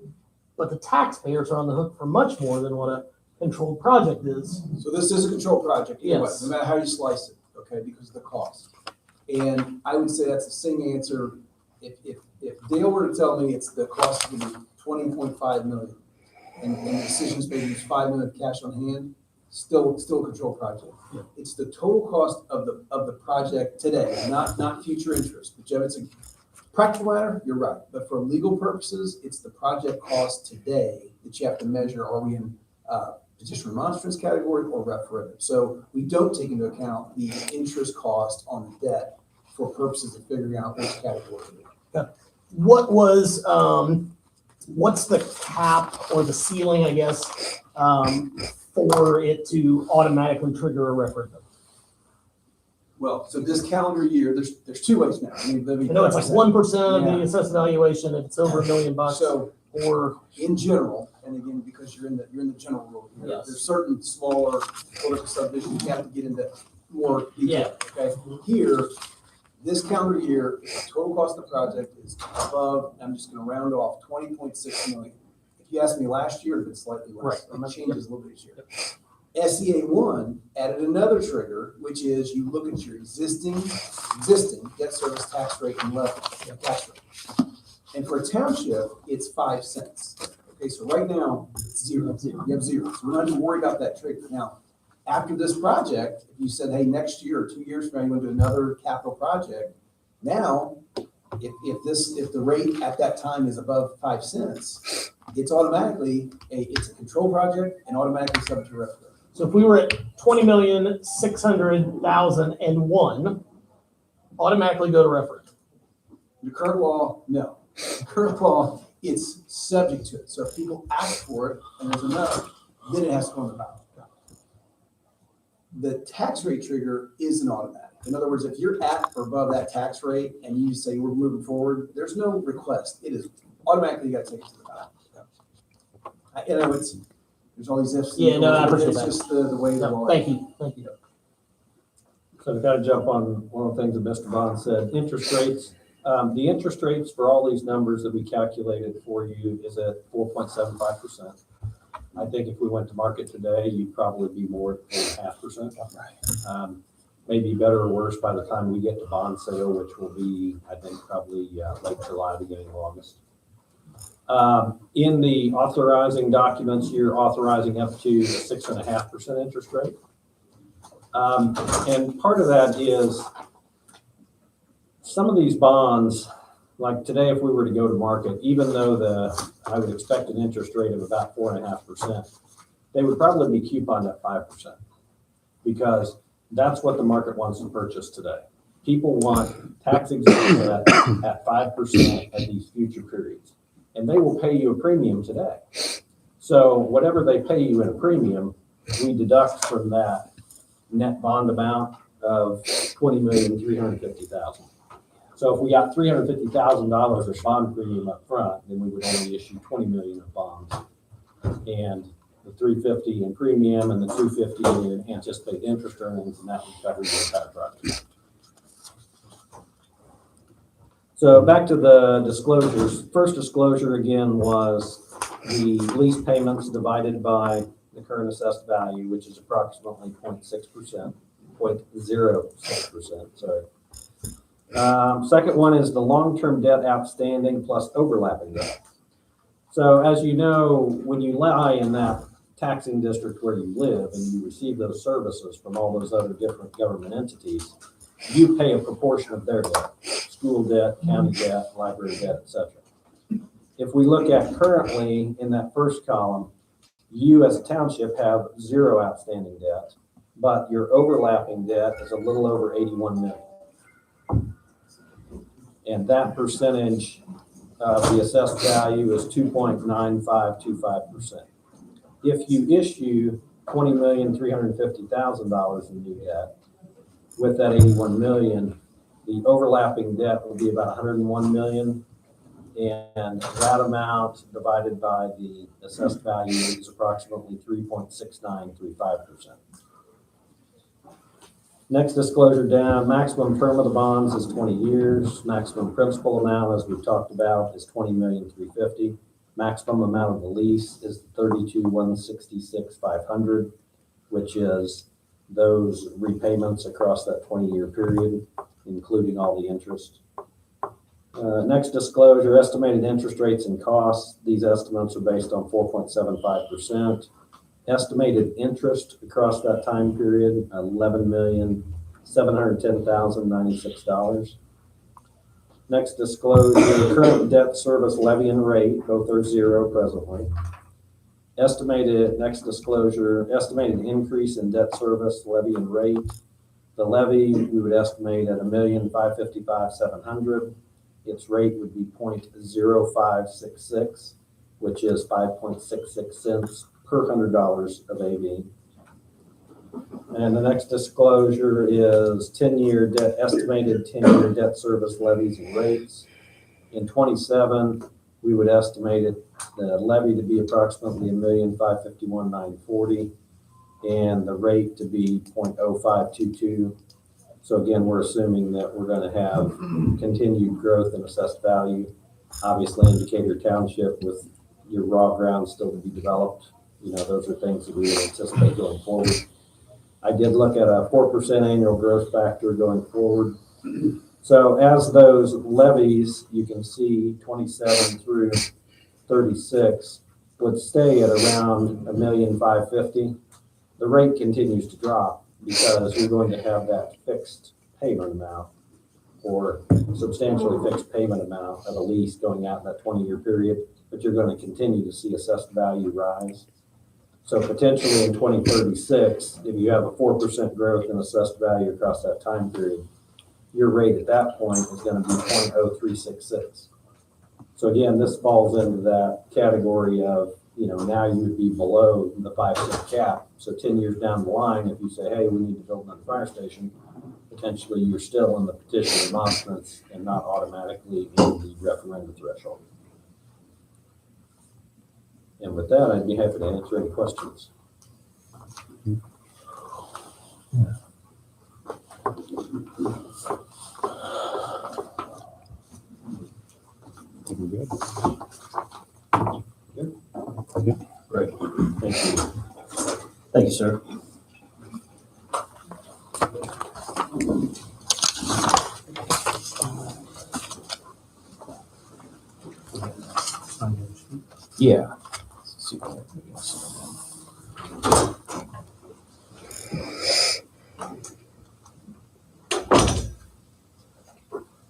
but the taxpayers are on the hook for much more than what a controlled project is. So this is a control project, either way, Yes. no matter how you slice it, okay, because of the cost. And I would say that's the same answer. If Dale were to tell me it's the cost is going to be $20.5 million, and the decision is made to use $5 million cash on hand, still a control project. Yeah. It's the total cost of the project today, not future interest. But Jim, it's a practical matter, you're right. But for legal purposes, it's the project cost today that you have to measure. Are we in petition remonstrance category or referendum. So we don't take into account the interest cost on the debt for purposes of figuring out which category it is. What was, what's the cap or the ceiling, I guess, for it to automatically trigger a referendum? Well, so this calendar year, there's two ways now. I know it's like 1% of Yeah. the assessed valuation, if it's over $1 million, So or, in general, and again, because you're in the general rule here, Yes. there's certain smaller political subdivisions you have to get into more detail. Okay, here, this calendar year, the total cost of the project is above. I'm just going to round off 20.6 million. If you asked me last year, it's slightly less. Right. It changes a little bit each year. SEA 1 added another trigger, which is you look at your existing debt service tax rate and levy tax rate. And for a township, it's 5 cents. Okay, so right now, it's zero. You have zero. So we don't have to worry about that trigger. Now, after this project, if you said, hey, next year or 2 years from now, you're going to do another capital project, now, if the rate at that time is above 5 cents, it's automatically it's a control project and automatically subject to referendum. so if we were at 20,600,001, automatically go to referendum. The current law, no. The current law, it's subject to it. So if people ask for it and there's enough, then it has to go on the ballot. The tax rate trigger isn't automatic. In other words, if you're at or above that tax rate and you say we're moving forward, there's no request. It is automatically, you got to take it to the ballot. I know there's all these ifs. Yeah, no, I appreciate It's that. just the way the No, law. thank you. So I've got to jump on one of the things that Mr. Bond said, interest rates. The interest rates for all these numbers that we calculated for you is at 4.75%. I think if we went to market today, you'd probably be more at 4.5%. Maybe better or worse by the time we get to bond sale, which will be, I think, probably late July, beginning of August. In the authorizing documents, you're authorizing up to a 6.5% interest rate. And part of that is some of these bonds, like today, if we were to go to market, even though I would expect an interest rate of about 4.5%, they would probably be couponed at 5% because that's what the market wants to purchase today. People want tax exempt debt at 5% at these future periods, and they will pay you a premium today. So whatever they pay you in a premium, we deduct from that net bond amount of $20,350,000. So if we got $350,000 of bond premium up front, then we would only issue $20 million of bonds. And the $350 in premium and the $250 in anticipated interest earnings, and that would cover your entire project. So back to the disclosures. First disclosure again was the lease payments divided by the current assessed value, which is approximately 0.6%, 0.06%, sorry. Second one is the long-term debt outstanding plus overlapping debt. So as you know, when you lie in that taxing district where you live and you receive those services from all those other different government entities, you pay a proportion of their debt, school debt, county debt, library debt, etc. If we look at currently in that first column, you as a township have zero outstanding debt, but your overlapping debt is a little over 81 million. And that percentage of the assessed value is 2.9525%. If you issue $20,350,000 in new debt with that 81 million, the overlapping debt will be about 101 million. And that amount divided by the assessed value is approximately 3.6935%. Next disclosure down, maximum term of the bonds is 20 years. Maximum principal amount, as we've talked about, is $20,350,000. Maximum amount of the lease is $32,166,500, which is those repayments across that 20-year period, including all the interest. Next disclosure, estimated interest rates and costs. These estimates are based on 4.75%. Estimated interest across that time period, $11,710,096. Next disclosure, current debt service levy and rate, both are zero presently. Estimated, next disclosure, estimated increase in debt service, levy and rate. The levy, we would estimate at $1,555,700. Its rate would be 0.0566, which is 5.66 cents per $100 of AV. And the next disclosure is 10-year debt, estimated 10-year debt service levies and rates. In 27, we would estimate the levy to be approximately $1,551,940 and the rate to be 0.0522. So again, we're assuming that we're going to have continued growth in assessed value. Obviously, in Decatur Township, with your raw ground still to be developed, those are things that we would anticipate going forward. I did look at a 4% annual growth factor going forward. So as those levies, you can see 27 through 36 would stay at around $1,550,000. The rate continues to drop because you're going to have that fixed payment amount or substantially fixed payment amount of a lease going out in that 20-year period, but you're going to continue to see assessed value rise. So potentially in 2036, if you have a 4% growth in assessed value across that time period, your rate at that point is going to be 0.0366. So again, this falls into that category of, now you would be below the 5% cap. So 10 years down the line, if you say, hey, we need to build another fire station, potentially you're still in the petition remonstrance and not automatically in the referendum threshold. And with that, I'd be happy to answer any questions. Good. Great. Thank you. Thank you, sir. Yeah.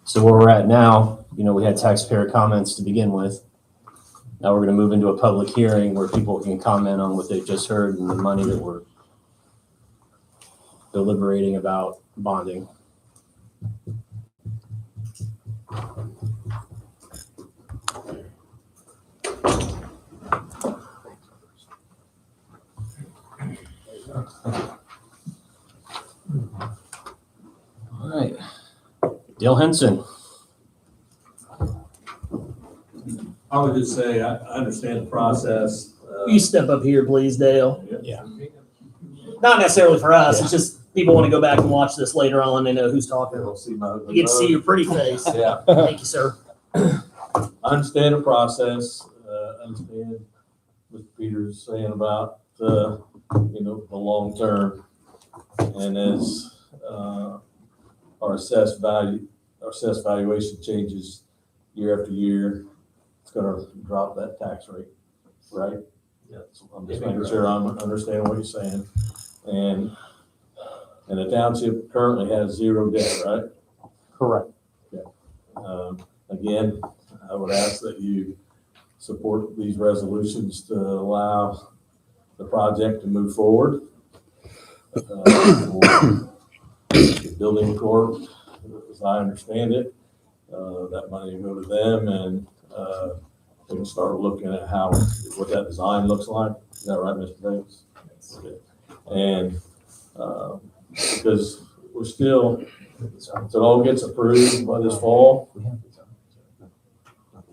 So where we're at now, we had taxpayer comments to begin with. Now we're going to move into a public hearing where people can comment on what they've just heard and the money that we're deliberating about bonding. All right. Dale Henson. I would just say, I understand the process. Will you step up here, please, Dale? Yeah. Not necessarily for us, it's just people want to go back and watch this later on, they know who's talking. They'll see my You get to see your pretty face. Yeah. Thank you, sir. I understand the process, understand what Peter's saying about, the long term. And as our assessed valuation changes year after year, it's gonna drop that tax rate, right? Yeah. So I'm just making sure I'm understanding what you're saying. And the township currently has 0 debt, right? Correct. Again, I would ask that you support these resolutions to allow the project to move forward. The building corp, as I understand it, that money will go to them, and we can start looking at what that design looks like. Is that right, Mr. Davis? Okay. And because we're still, if it all gets approved by this fall, it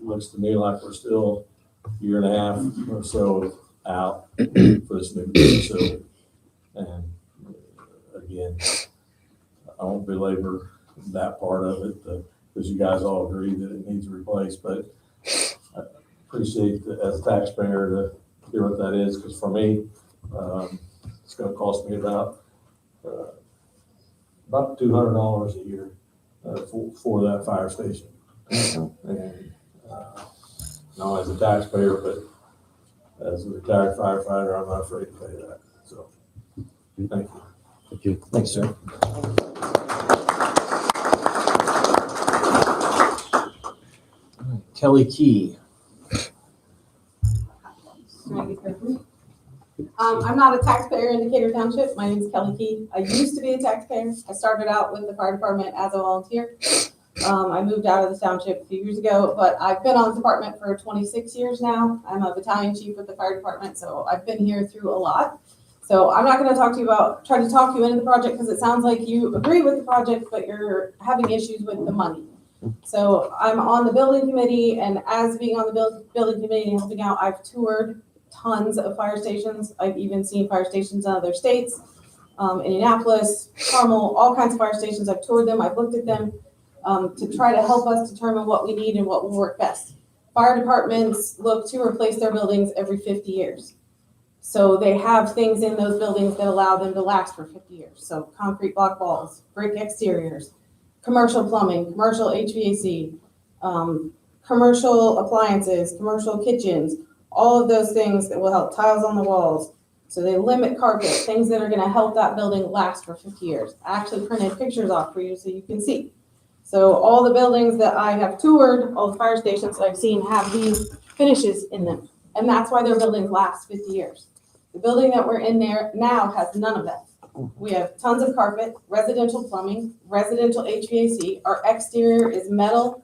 looks to me like we're still a year and a half or so out for this new facility. And again, I won't belabor that part of it because you guys all agree that it needs replaced, but I appreciate as a taxpayer to hear what that is, because for me, it's going to cost me about $200 a year for that fire station. And not as a taxpayer, but as a retired firefighter, I'm not afraid to pay that. So, thank you. Thank you. Thanks, sir. Kelly Key. Can I get that? I'm not a taxpayer in Decatur Township. My name is Kelly Key. I used to be a taxpayer. I started out with the fire department as a volunteer. I moved out of the township a few years ago, but I've been on the department for 26 years now. I'm a battalion chief with the fire department, so I've been here through a lot. So I'm not gonna try to talk you into the project because it sounds like you agree with the project, but you're having issues with the money. So I'm on the building committee, and as being on the building committee and helping out, I've toured tons of fire stations. I've even seen fire stations in other states, Indianapolis, Carmel, all kinds of fire stations. I've toured them, I've looked at them, to try to help us determine what we need and what will work best. Fire departments look to replace their buildings every 50 years. So they have things in those buildings that allow them to last for 50 years. So concrete block walls, brick exteriors, commercial plumbing, commercial HVAC, commercial appliances, commercial kitchens, all of those things that will help, tiles on the walls. So they limit carpet, things that are gonna help that building last for 50 years. I actually printed pictures off for you so you can see. So all the buildings that I have toured, all the fire stations that I've seen have these finishes in them. And that's why their buildings last 50 years. The building that we're in there now has none of that. We have tons of carpet, residential plumbing, residential HVAC. Our exterior is metal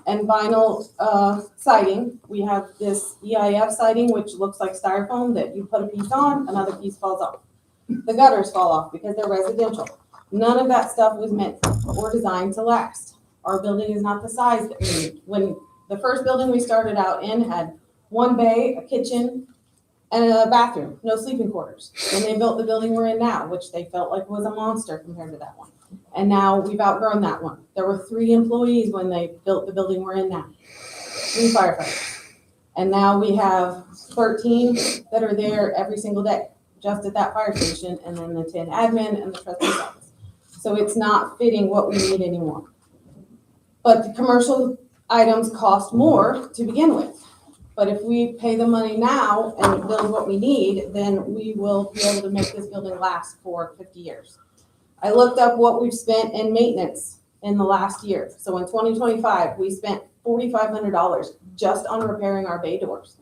and vinyl siding. We have this EIF siding, which looks like styrofoam that you put a piece on, another piece falls off. The gutters fall off because they're residential. None of that stuff was meant or designed to last. Our building is not the size that we need. When the first building we started out in had one bay, a kitchen, and a bathroom, no sleeping quarters. When they built the building we're in now, which they felt like was a monster compared to that one. And now we've outgrown that one. There were 3 employees when they built the building we're in now, 3 firefighters. And now we have 13 that are there every single day, just at that fire station, and then the 10 admin and the trustee's office. So it's not fitting what we need anymore. But the commercial items cost more to begin with. But if we pay the money now and build what we need, then we will be able to make this building last for 50 years. I looked up what we've spent in maintenance in the last year. So in 2025, we spent $4,500 just on repairing our bay doors.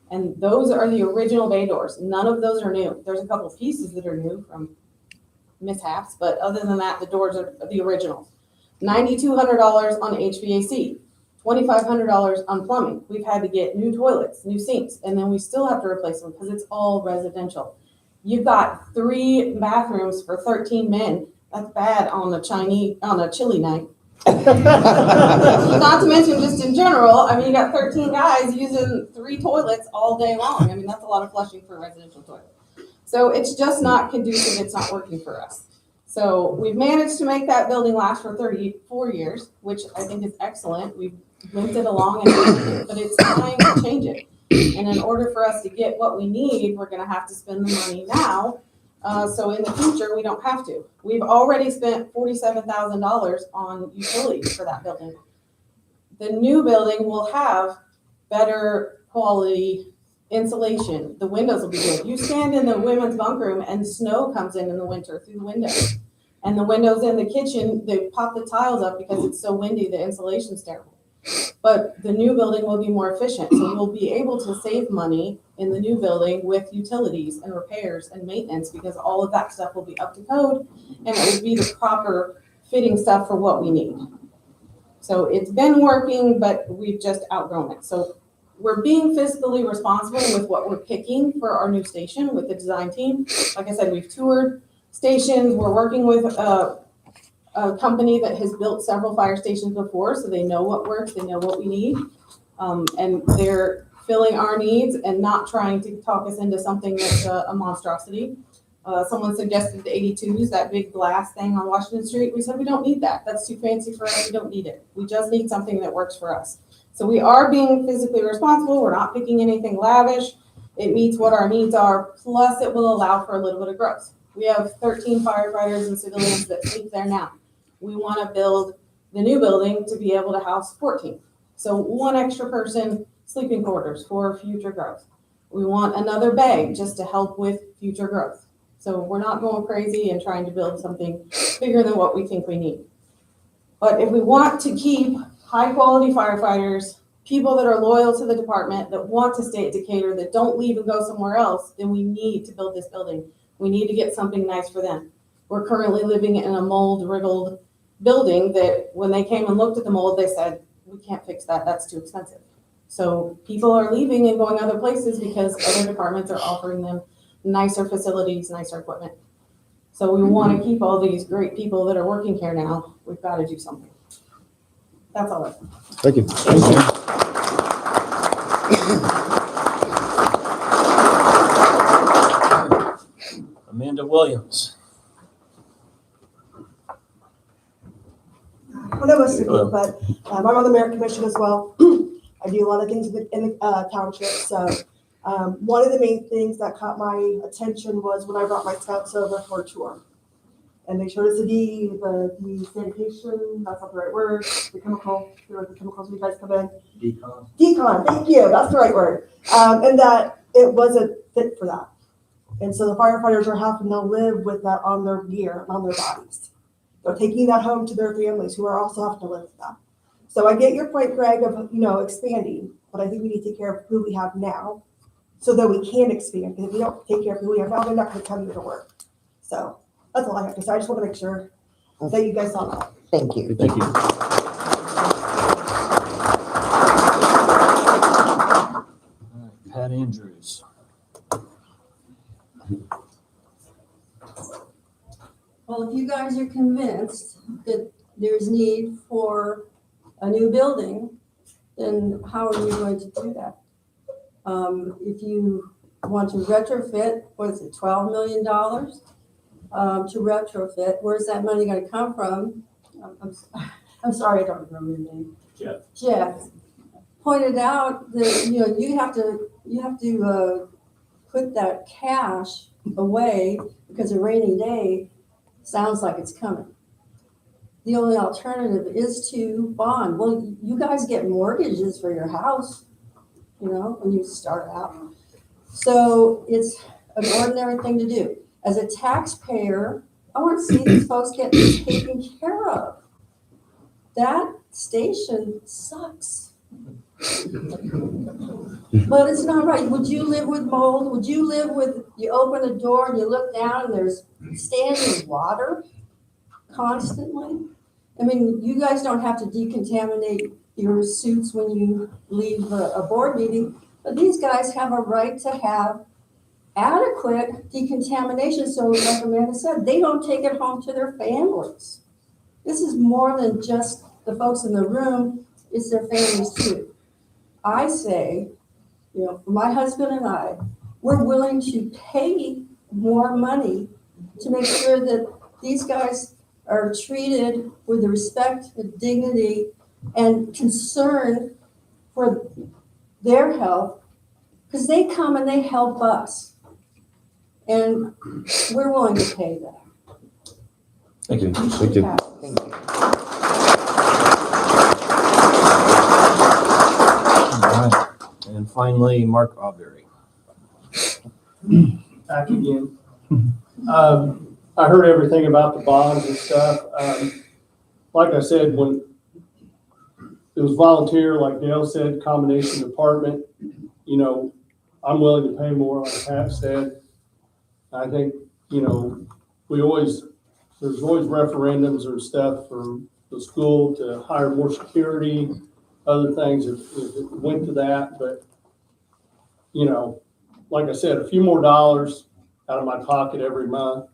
And those are the original bay doors. None of those are new. There's a couple of pieces that are new from mishaps, but other than that, the doors are the originals. $9,200 on HVAC. $2,500 on plumbing. We've had to get new toilets, new sinks, and then we still have to replace them because it's all residential. You've got 3 bathrooms for 13 men. That's bad on a chilly night. Not to mention just in general, I mean, you got 13 guys using 3 toilets all day long. I mean, that's a lot of flushing for a residential toilet. So it's just not conducive. It's not working for us. So we've managed to make that building last for 34 years, which I think is excellent. We've limped it along, but it's time to change it. And in order for us to get what we need, we're gonna have to spend the money now. So in the future, we don't have to. We've already spent $47,000 on utilities for that building. The new building will have better quality insulation. The windows will be good. You stand in the women's bunk room and snow comes in the winter through the windows. And the windows in the kitchen, they pop the tiles up because it's so windy, the insulation's terrible. But the new building will be more efficient. So you'll be able to save money in the new building with utilities and repairs and maintenance because all of that stuff will be up to code and it will be the proper fitting stuff for what we need. So it's been working, but we've just outgrown it. So we're being fiscally responsible with what we're picking for our new station with the design team. Like I said, we've toured stations. We're working with a company that has built several fire stations before, so they know what works, they know what we need. And they're filling our needs and not trying to talk us into something that's a monstrosity. Someone suggested the 82s, that big glass thing on Washington Street. We said, we don't need that. That's too fancy for us. We don't need it. We just need something that works for us. So we are being physically responsible. We're not picking anything lavish. It meets what our needs are, plus it will allow for a little bit of growth. We have 13 firefighters and civilians that sleep there now. We want to build the new building to be able to house 14. So 1 extra person, sleeping quarters for future growth. We want another bay just to help with future growth. So we're not going crazy and trying to build something bigger than what we think we need. But if we want to keep high quality firefighters people that are loyal to the department, that want to stay at Decatur, that don't leave and go somewhere else, then we need to build this building. We need to get something nice for them. We're currently living in a mold-riddled building that when they came and looked at the mold, they said, we can't fix that, that's too expensive. So people are leaving and going other places because other departments are offering them nicer facilities, nicer equipment. So we want to keep all these great people that are working here now. We've got to do something. That's all. Thank you. Amanda Williams. I know most of you, but I'm on the merit commission as well. I do a lot of things in the township. So one of the main things that caught my attention was when I brought my scouts over for a tour. And they showed us the sanitation, that's not the right word, the chemicals when you guys come in. Decon, thank you, that's the right word. And that it wasn't fit for that. And so the firefighters are having to live with that on their gear, on their bodies. They're taking that home to their families who are also having to live with that. So I get your point, Greg, of expanding, but I think we need to take care of who we have now so that we can expand. Because if we don't take care of who we have now, they're not going to come here to work. So that's all I have to say. I just want to make sure that you guys saw that. Thank you. Thank you. Pat Andrews. Well, if you guys are convinced that there's need for a new building, then how are you going to do that? If you want to retrofit, what is it, $12 million to retrofit, where's that money going to come from? I'm sorry, I don't remember your name. Jeff pointed out that you have to put that cash away because a rainy day sounds like it's coming. The only alternative is to bond. Well, you guys get mortgages for your house, when you start out. So it's an ordinary thing to do. As a taxpayer, I want to see these folks get taken care of. That station sucks. But it's not right. Would you live with mold? Would you live with, you open the door and you look down and there's standing water constantly? I mean, you guys don't have to decontaminate your suits when you leave a board meeting, but these guys have a right to have adequate decontamination. So like Amanda said, they don't take it home to their families. This is more than just the folks in the room, it's their families too. I say, for my husband and I, we're willing to pay more money to make sure that these guys are treated with the respect and dignity and concern for their health, because they come and they help us. And we're willing to pay that. Thank you. Thank you. Thank you. All right. And finally, Mark Auberry. Back again. I heard everything about the bonds and stuff. Like I said, when it was volunteer, like Dale said, combination department, I'm willing to pay more, like Pat said. I think, there's always referendums or stuff for the school to hire more security, other things if it went to that. But, like I said, a few more dollars out of my pocket every month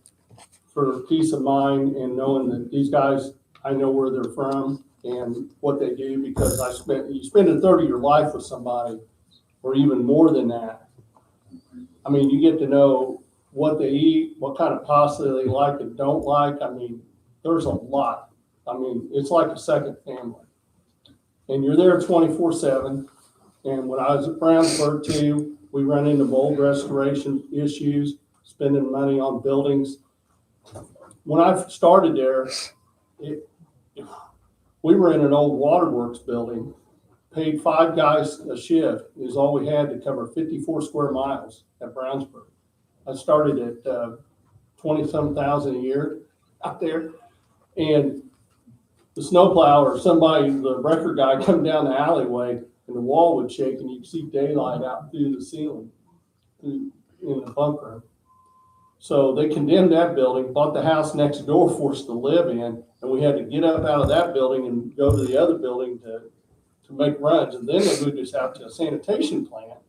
for peace of mind and knowing that these guys, I know where they're from and what they do, because you spend a third of your life with somebody, or even more than that. I mean, you get to know what they eat, what kind of pasta they like and don't like. I mean, there's a lot. I mean, it's like a second family. And you're there 24/7. And when I was at Brownsburg too, we run into mold restoration issues, spending money on buildings. When I started there, we were in an old waterworks building, paid 5 guys a shift is all we had to cover 54 square miles at Brownsburg. I started at 20-some thousand a year out there, and the snowplow or somebody, the wrecker guy, come down the alleyway and the wall would shake and you'd see daylight out through the ceiling in the bunk room. So they condemned that building, bought the house next door for us to live in, and we had to get up out of that building and go to the other building to make runs. And then they moved us out to a sanitation plant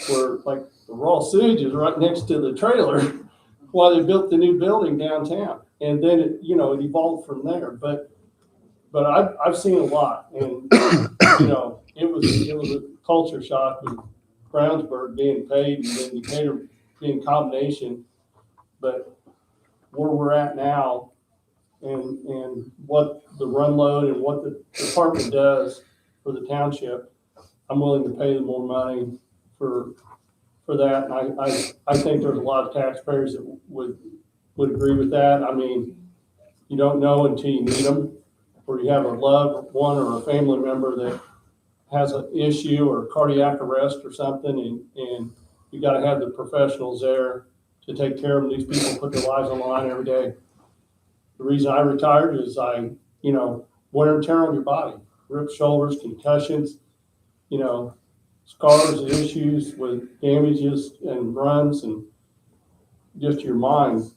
where like the raw sewage is right next to the trailer while they built the new building downtown. And then it evolved from there. But I've seen a lot, and it was a culture shock with Brownsburg being paid and then Decatur being combination. But where we're at now and what the run load and what the department does for the township, I'm willing to pay them more money for that. And I think there's a lot of taxpayers that would agree with that. I mean, you don't know until you need them, or you have a loved one or a family member that has an issue or cardiac arrest or something, and you got to have the professionals there to take care of them. These people put their lives on the line every day. The reason I retired is wear and tear on your body, ripped shoulders, concussions, scars, issues with damages and runs, and just your mind,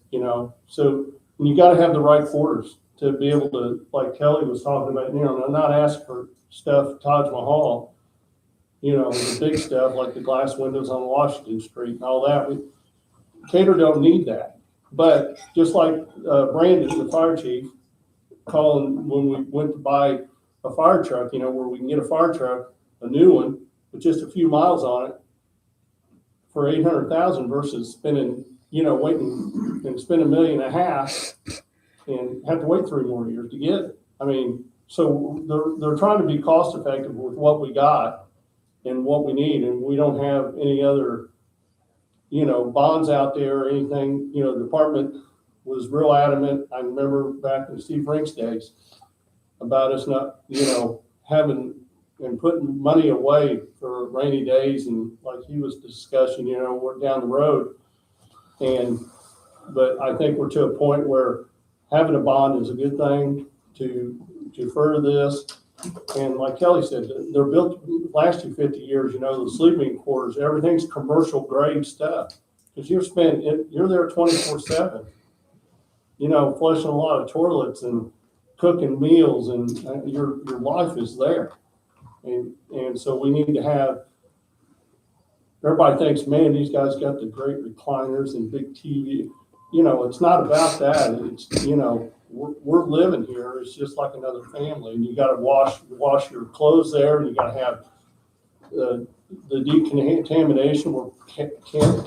So you got to have the right quarters to be able to, like Kelly was talking about, not ask for stuff, Taj Mahal, the big stuff like the glass windows on Washington Street and all that. Decatur don't need that. But just like Brandon, the fire chief, calling when we went to buy a fire truck, where we can get a fire truck, a new one, with just a few miles on it for $800,000 versus spending, waiting and spend $1.5 million and have to wait 3 more years to get it. I mean, so they're trying to be cost effective with what we got and what we need, and we don't have any other, bonds out there or anything. The department was real adamant. I remember back in Steve Rink's days about us not, having and putting money away for rainy days, and like he was discussing, we're down the road. But I think we're to a point where having a bond is a good thing to further this. And like Kelly said, they're built last you 50 years, the sleeping quarters, everything's commercial grade stuff. Because you're there 24/7, flushing a lot of toilets and cooking meals, and your life is there. And so we need to have, everybody thinks, man, these guys got the great recliners and big TV. It's not about that. It's, we're living here. It's just like another family, and you got to wash your clothes there, and you got to have the decontamination where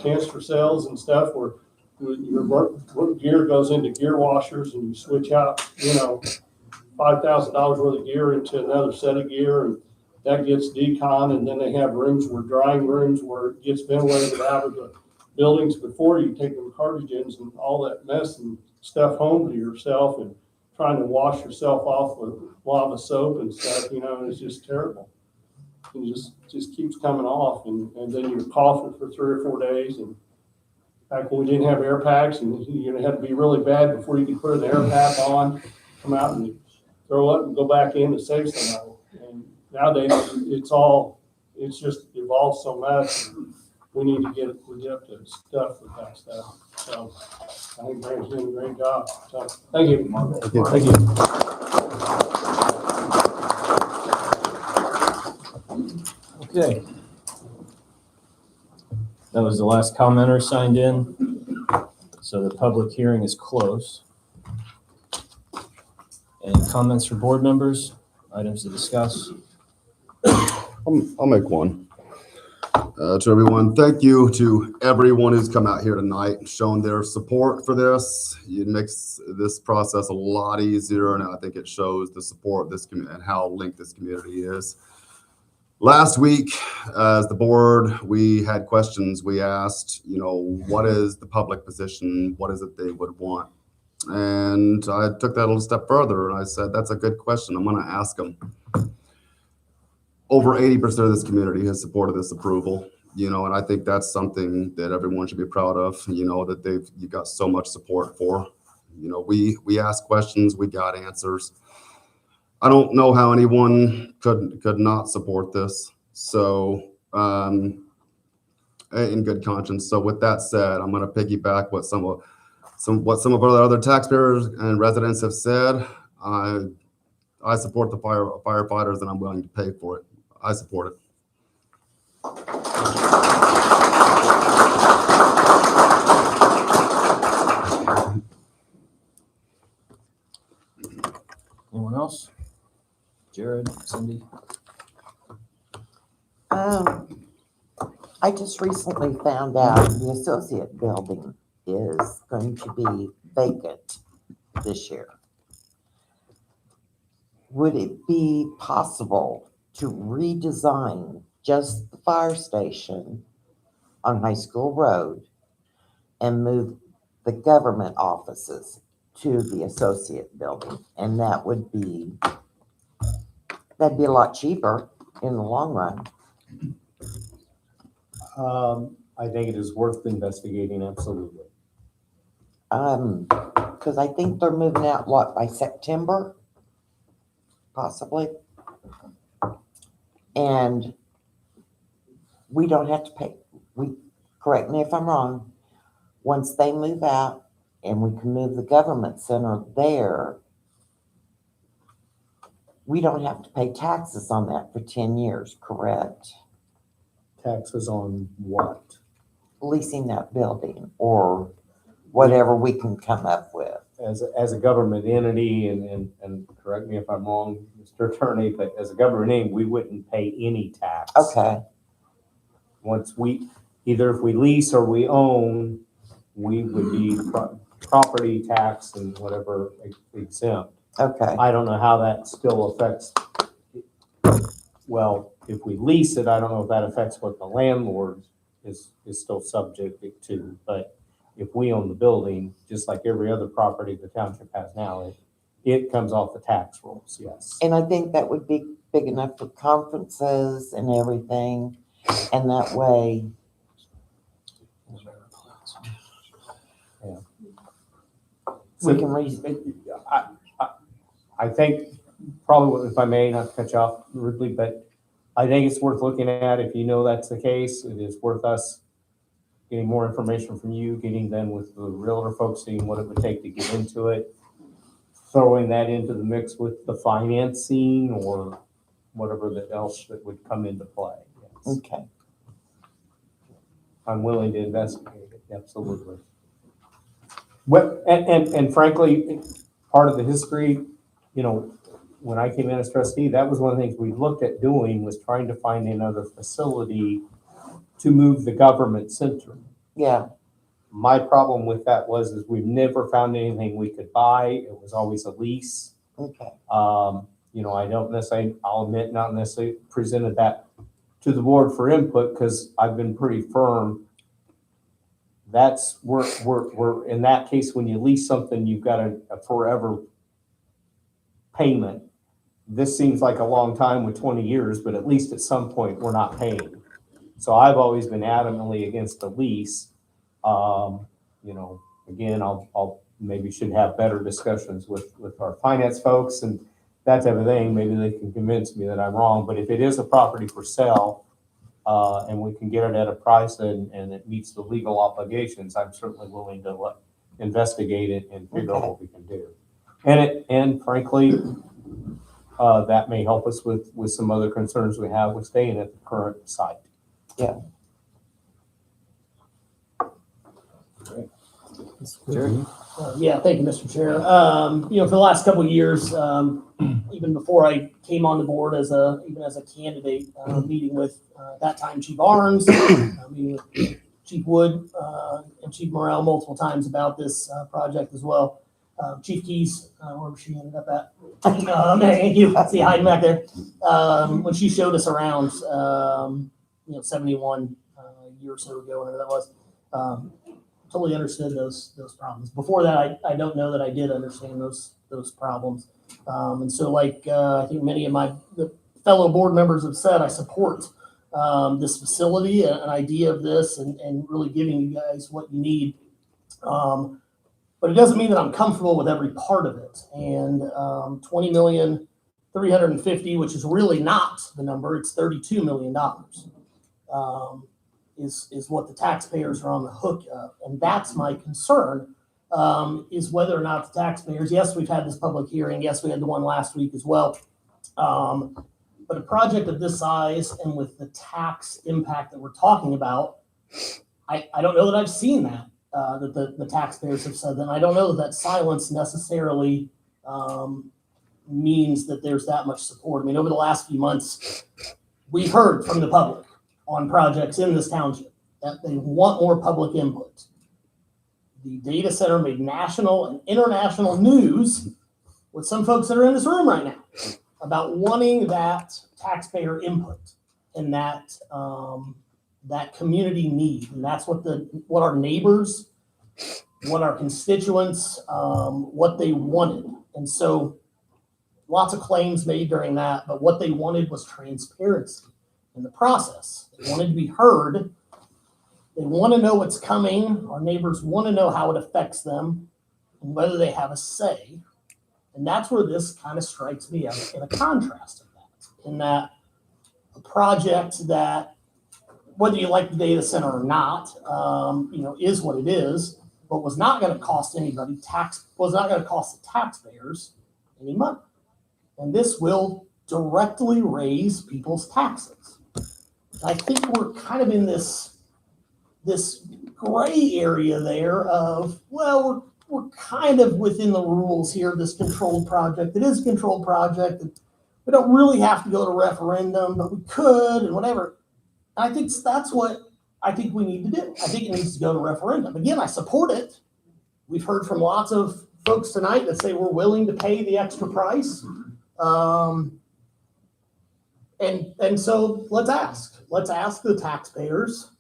cancer cells and stuff, where your work gear goes into gear washers, and you switch out, $5,000 worth of gear into another set of gear, and that gets decon, and then they have drying rooms where it gets ventilated out of the buildings before you take them cartridges and all that mess and stuff home to yourself, and trying to wash yourself off with lava soap and stuff, it's just terrible. And it just keeps coming off, and then you're coughing for 3 or 4 days. And back when we didn't have air packs, and you had to be really bad before you could put an air pack on, come out and throw up and go back in to save somebody. And nowadays it's just evolved so much. We need to get up to stuff with that stuff. So I think Brandon's doing a great job. So thank you. Thank you. Okay. That was the last commenter signed in. So the public hearing is closed. Any comments for board members? Items to discuss? I'll make one. To everyone, thank you to everyone who's come out here tonight and shown their support for this. It makes this process a lot easier, and I think it shows the support of this community and how linked this community is. Last week, as the board, we had questions. We asked, what is the public position? What is it they would want? And I took that a little step further, and I said, that's a good question. I'm going to ask them. Over 80% of this community has supported this approval, and I think that's something that everyone should be proud of, that you got so much support for. We asked questions, we got answers. I don't know how anyone could not support this. So, in good conscience. So with that said, I'm going to piggyback what some of our other taxpayers and residents have said. I support the firefighters, and I'm willing to pay for it. I support it. Anyone else? Jared, Cindy? I just recently found out the associate building is going to be vacant this year. Would it be possible to redesign just the fire station on High School Road and move the government offices to the associate building? And that'd be a lot cheaper in the long run. I think it is worth investigating, absolutely. Because I think they're moving out, by September? Possibly. And we don't have to pay, correct me if I'm wrong, once they move out and we can move the government center there, we don't have to pay taxes on that for 10 years, correct? Taxes on what? Leasing that building or whatever we can come up with. As a government entity, and correct me if I'm wrong, Mr. Attorney, but as a government entity, we wouldn't pay any tax. Okay. Once either if we lease or we own, we would be property tax and whatever exempt. Okay. I don't know how that still affects, well, if we lease it, I don't know if that affects what the landlord is still subject to, but if we own the building, just like every other property the township has now, it comes off the tax rolls, yes. And I think that would be big enough for conferences and everything, and that way. Yeah. We can I think probably, if I may, not to cut you off rudely, but I think it's worth looking at. If you know that's the case, it is worth us getting more information from you, getting them with the realtor folks, seeing what it would take to get into it, throwing that into the mix with the financing or whatever else that would come into play. Yes. Okay. I'm willing to investigate it, absolutely. And frankly, part of the history, when I came in as trustee, that was one of the things we looked at doing, was trying to find another facility to move the government center. Yeah. My problem with that is we've never found anything we could buy. It was always a lease. Okay. I don't necessarily, I'll admit, not necessarily presented that to the board for input, because I've been pretty firm. We're in that case, when you lease something, you've got a forever payment. This seems like a long time with 20 years, but at least at some point we're not paying. So I've always been adamantly against the lease. Again, I'll maybe should have better discussions with our finance folks and that type of thing. Maybe they can convince me that I'm wrong, but if it is a property for sale, and we can get it at a price and it meets the legal obligations, I'm certainly willing to investigate it and figure out what we can do. And frankly, that may help us with some other concerns we have with staying at the current site. Yeah. Jerry? Yeah, thank you, Mr. Chair. For the last couple of years, even before I came on the board even as a candidate, meeting with that time Chief Arns, meeting with Chief Wood and Chief Morrell multiple times about this project as well. Chief Keys, wherever she ended up at. Thank you. See hiding back there. When she showed us around, 71 a year or so ago, whenever that was. Totally understood those problems. Before that, I don't know that I did understand those problems. And so, I think many of the fellow board members have said, I support this facility, an idea of this, and really giving you guys what you need. But it doesn't mean that I'm comfortable with every part of it. And $20 million 350, which is really not the number, it's $32 million, is what the taxpayers are on the hook of. And that's my concern, is whether or not the taxpayers, yes, we've had this public hearing, yes, we had the one last week as well. But a project of this size and with the tax impact that we're talking about, I don't know that I've seen that, that the taxpayers have said that. And I don't know that silence necessarily means that there's that much support. I mean, over the last few months, we've heard from the public on projects in this township that they want more public input. The data center made national and international news with some folks that are in this room right now about wanting that taxpayer input and that that community need. And that's what our neighbors, what our constituents, what they wanted. And so lots of claims made during that, but what they wanted was transparency in the process. They wanted to be heard. They want to know what's coming. Our neighbors want to know how it affects them and whether they have a say. And that's where this kind of strikes me as in a contrast of that, in that a project that, whether you like the data center or not, is what it is, but was not going to cost anybody was not going to cost the taxpayers any money. And this will directly raise people's taxes. I think we're kind of in this gray area there of, well, we're kind of within the rules here, this controlled project. It is a controlled project. We don't really have to go to referendum, but we could and whatever. And I think that's what I think we need to do. I think it needs to go to referendum. Again, I support it. We've heard from lots of folks tonight that say we're willing to pay the extra price. And so let's ask the taxpayers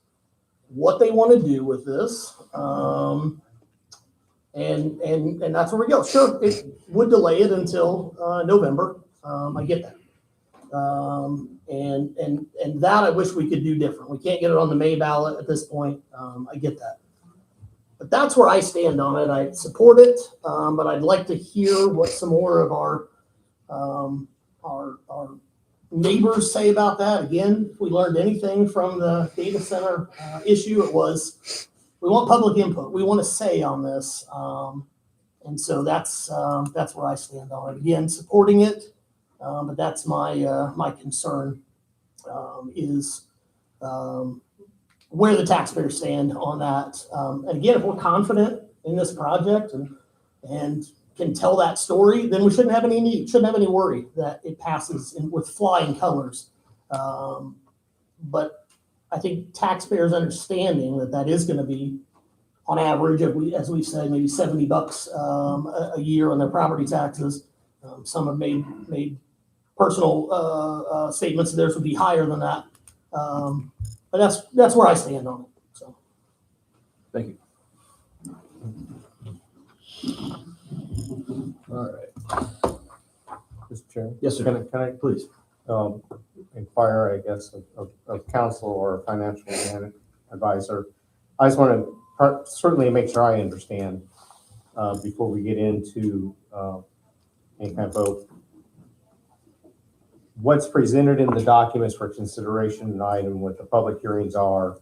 what they want to do with this. And that's where we go. Sure, it would delay it until November. I get that. And that I wish we could do different. We can't get it on the May ballot at this point. I get that. But that's where I stand on it. I support it, but I'd like to hear what some more of our neighbors say about that. Again, if we learned anything from the data center issue, it was we want public input. We want to say on this. And so that's where I stand on it. Again, supporting it, but that's my concern is where the taxpayers stand on that. And again, if we're confident in this project and can tell that story, then we shouldn't have any worry that it passes with flying colors. But I think taxpayers understanding that is going to be, on average, as we've said, maybe $70 a year on their property taxes. Some have made personal statements that theirs would be higher than that. But that's where I stand on it. So, Thank you. All right. Mr. Chair? Yes, sir. Can I Please. inquire, I guess, of counsel or financial advisor? I just want to certainly make sure I understand before we get into any kind of vote. What's presented in the documents for consideration tonight and what the public hearings are,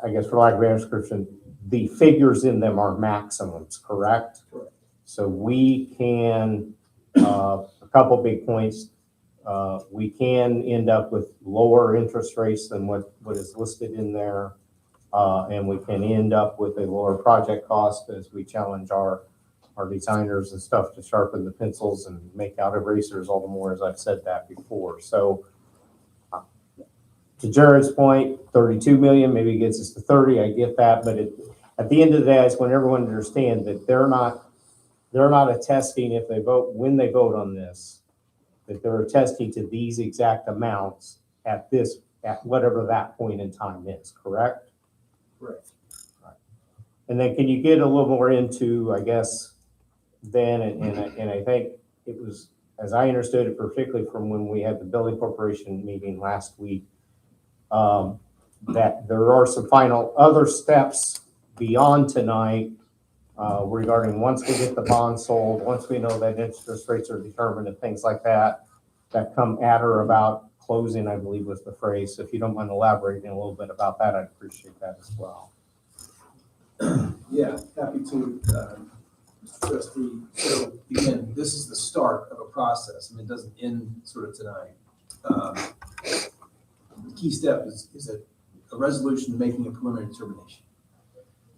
I guess for lack of a better description, the figures in them are maximums, correct? Correct. So we can, a couple big points, we can end up with lower interest rates than what is listed in there. And we can end up with a lower project cost as we challenge our designers and stuff to sharpen the pencils and make out erasers all the more, as I've said that before. So to Jared's point, 32 million, maybe it gets us to 30, I get that, but at the end of the day, it's when everyone understands that they're not attesting if they vote, when they vote on this, that they're attesting to these exact amounts at whatever that point in time is, correct? Correct. Right. And then can you get a little more into, I guess, then, and I think it was, as I understood it, particularly from when we had the building corporation meeting last week, that there are some final other steps beyond tonight regarding once we get the bond sold, once we know that interest rates are determined and things like that, that come at or about closing, I believe was the phrase. So if you don't mind elaborating a little bit about that, I'd appreciate that as well. Yeah, happy to, Mr. Trustee. So again, this is the start of a process, and it doesn't end sort of tonight. The key step is a resolution making a preliminary determination.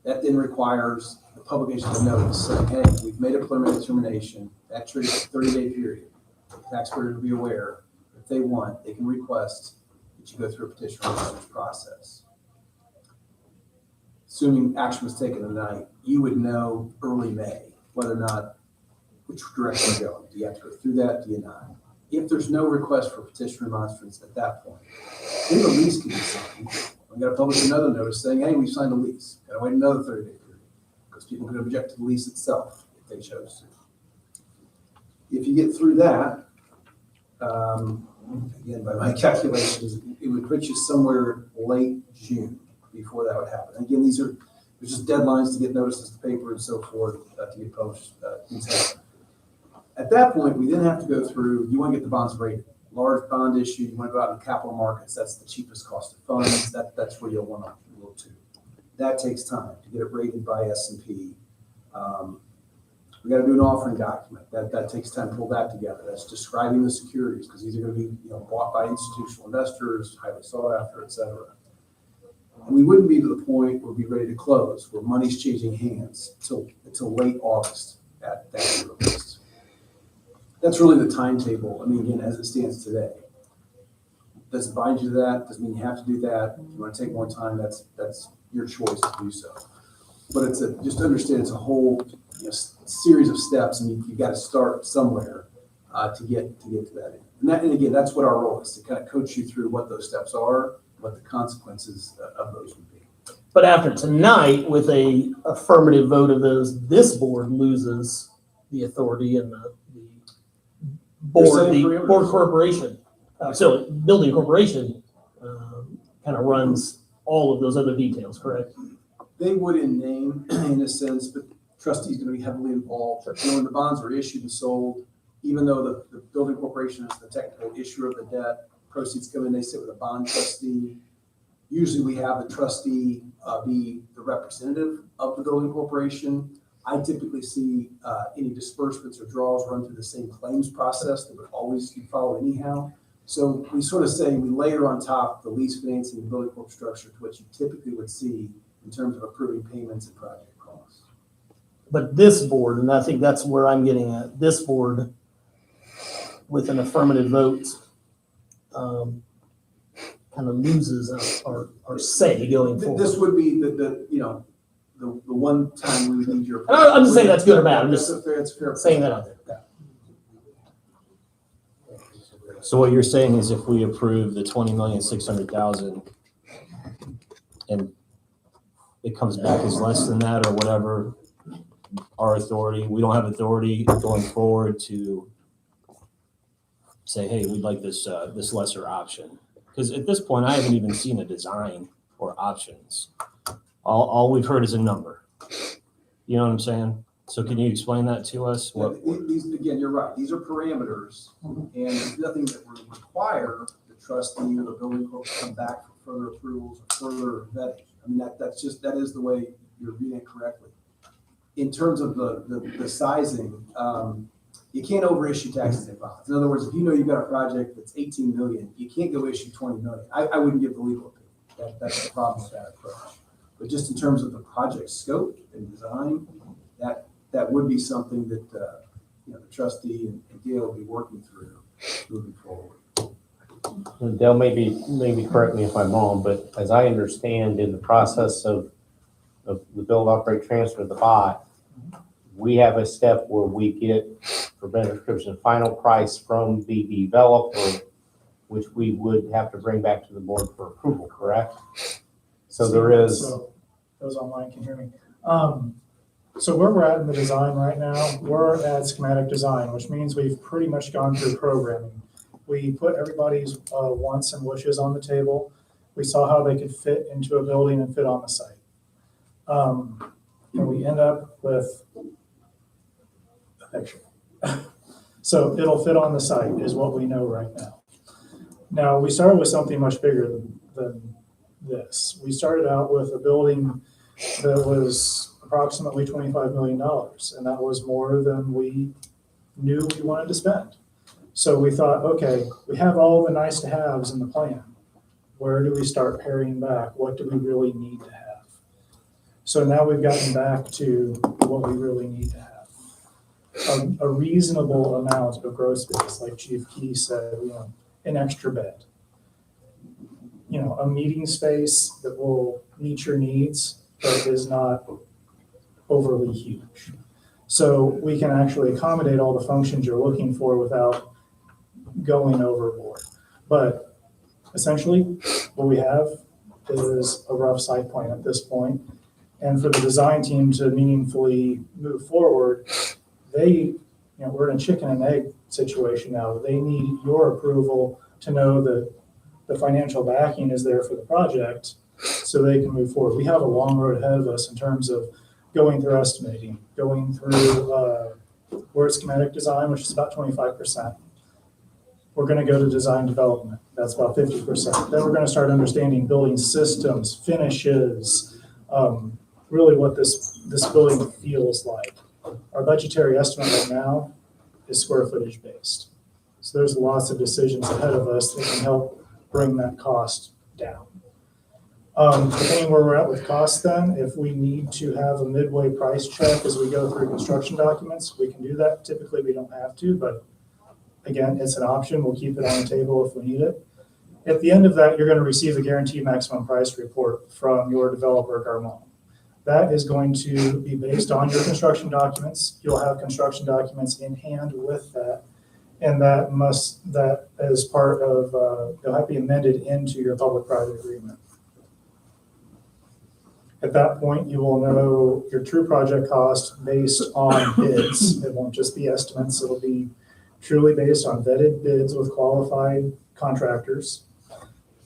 That then requires the publication of a notice saying, hey, we've made a preliminary determination. That triggers a 30-day period. The taxpayer will be aware. If they want, they can request that you go through a petition research process. Assuming action was taken tonight, you would know early May whether or not which direction to go. Do you have to go through that? Do you not? If there's no request for petition remonstrance at that point, then the lease can be signed. We've got to publish another notice saying, hey, we've signed a lease. Got to wait another 30-day period because people can object to the lease itself if they chose to. If you get through that, again, by my calculations, it would put you somewhere late June before that would happen. Again, there's just deadlines to get notices to paper and so forth to get published. At that point, we then have to go through, you want to get the bonds rated. Large bond issue, you want to go out in the capital markets, that's the cheapest cost of funds, that's where you'll want to look to. That takes time to get it rated by S&P. We got to do an offering document. That takes time to pull that together. That's describing the securities because these are going to be bought by institutional investors, highly sought after, et cetera. And we wouldn't be to the point where we'd be ready to close, where money's changing hands until late August at that earliest. That's really the timetable. I mean, again, as it stands today. Does it bind you to that? Doesn't mean you have to do that. If you want to take more time, that's your choice to do so. But just understand it's a whole series of steps, and you've got to start somewhere to get to that end. And again, that's what our role is, to kind of coach you through what those steps are, what the consequences of those would be. But after tonight, with a affirmative vote of those, this board loses the authority and the board corporation. So building corporation kind of runs all of those other details, correct? They would in name, in a sense, but trustees going to be heavily involved. When the bonds are issued and sold, even though the building corporation is the technical issuer of the debt, proceeds come in, they sit with a bond trustee. Usually we have the trustee be the representative of the building corporation. I typically see any disbursements or draws run through the same claims process that would always be followed anyhow. So we sort of say we layer on top the lease financing and building corp structure to what you typically would see in terms of approving payments and project costs. But this board, and I think that's where I'm getting at, this board with an affirmative vote kind of loses our say going forward. This would be the one time we would need your. I'm just saying that's good or bad. I'm just fair saying that out there. Yeah. So what you're saying is if we approve the 20,600,000 and it comes back as less than that or whatever, our authority, we don't have authority going forward to say, hey, we'd like this lesser option. Because at this point, I haven't even seen a design or options. All we've heard is a number. You know what I'm saying? So can you explain that to us? These, again, you're right. These are parameters, and there's nothing that would require the trustee or the building corp to come back for further approvals or further vetting. I mean, that is the way you're reading it correctly. In terms of the sizing, you can't overissue taxes and bonds. In other words, if you know you've got a project that's 18 million, you can't go issue 20 million. I wouldn't give the legal opinion. That's the problem with that approach. But just in terms of the project scope and design, that would be something that the trustee and Gail will be working through moving forward. Dale, maybe correct me if I'm wrong, but as I understand, in the process of the build, operate, transfer, the buy, we have a step where we get, for better description, final price from the developer, which we would have to bring back to the board for approval, correct? So there is. So those online can hear me. So where we're at in the design right now, we're at schematic design, which means we've pretty much gone through programming. We put everybody's wants and wishes on the table. We saw how they could fit into a building and fit on the site. and we end up with a picture. So it'll fit on the site is what we know right now. Now, we started with something much bigger than this. We started out with a building that was approximately $25 million, and that was more than we knew we wanted to spend. So we thought, okay, we have all the nice to haves in the plan. Where do we start paring back? What do we really need to have? So now we've gotten back to what we really need to have. A reasonable amount of growth space, like Chief Key said, an extra bed. A meeting space that will meet your needs, but is not overly huge. So we can actually accommodate all the functions you're looking for without going overboard. But essentially, what we have is a rough site plan at this point. And for the design team to meaningfully move forward, we're in a chicken and egg situation now. They need your approval to know that the financial backing is there for the project so they can move forward. We have a long road ahead of us in terms of going through estimating, going through word schematic design, which is about 25%. We're going to go to design development. That's about 50%. Then we're going to start understanding building systems, finishes, really what this building feels like. Our budgetary estimate right now is square footage based. So there's lots of decisions ahead of us that can help bring that cost down. Depending where we're at with cost then, if we need to have a midway price check as we go through construction documents, we can do that. Typically, we don't have to, but again, it's an option. We'll keep it on the table if we need it. At the end of that, you're going to receive a guaranteed maximum price report from your developer, Garmon. That is going to be based on your construction documents. You'll have construction documents in hand with that. And that as part of, they'll have to be amended into your public-private agreement. At that point, you will know your true project cost based on bids. It won't just be estimates. It'll be truly based on vetted bids with qualified contractors.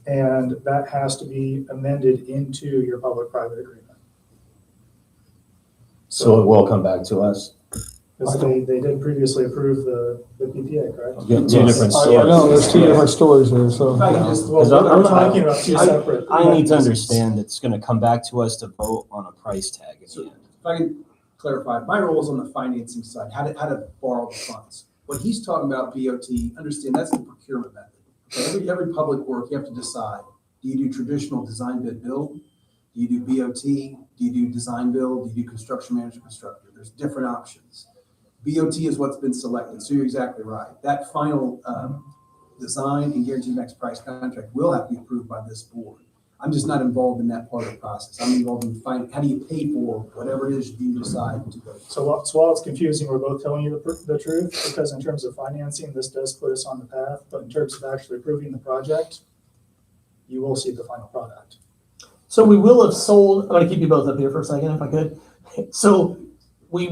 And that has to be amended into your public-private agreement. So it will come back to us. Because they did previously approve the PPA, correct? Two different I stories. know, there's two different stories there, so. We're talking about two separate. I need to understand it's going to come back to us to vote on a price tag at the end. If I can clarify, my role is on the financing side, how to borrow the funds. When he's talking about BOT, understand that's the procurement method. Okay, every public work, you have to decide, do you do traditional design bid build? Do you do BOT? Do you do design build? Do you do construction manager constructor? There's different options. BOT is what's been selected, so you're exactly right. That final design and guaranteed max price contract will have to be approved by this board. I'm just not involved in that part of the process. I'm involved in how do you pay for whatever it is you decide to go. So while it's confusing, we're both telling you the truth, because in terms of financing, this does put us on the path, but in terms of actually approving the project, you will see the final product. So we will have sold, I'm going to keep you both up here for a second if I could. So we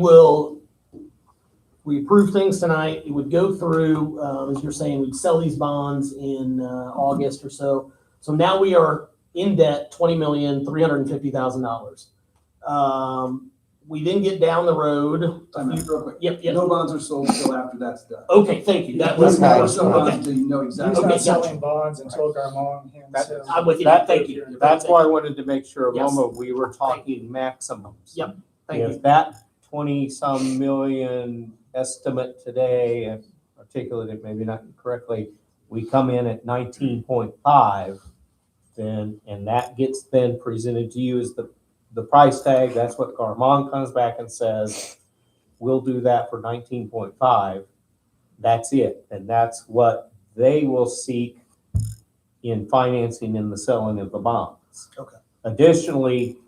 approve things tonight. It would go through, as you're saying, we'd sell these bonds in August or so. So now we are in debt, $20,350,000. We then get down the road. Real quick. Yep. No bonds are sold until after that's done. Okay, thank you. That was Never okay. sell bonds until you know exactly. He's not selling bonds until Garmon hands him. I'm with you. Thank you. That's why I wanted to make sure, Yes. Loma, we were talking maximums. Yep. Thank If you. that 20-some million estimate today, articulated maybe not correctly, we come in at 19.5, then, and that gets then presented to you as the price tag. That's what Garmon comes back and says, we'll do that for 19.5. That's it. And that's what they will seek in financing in the selling of the bonds. Okay. Additionally,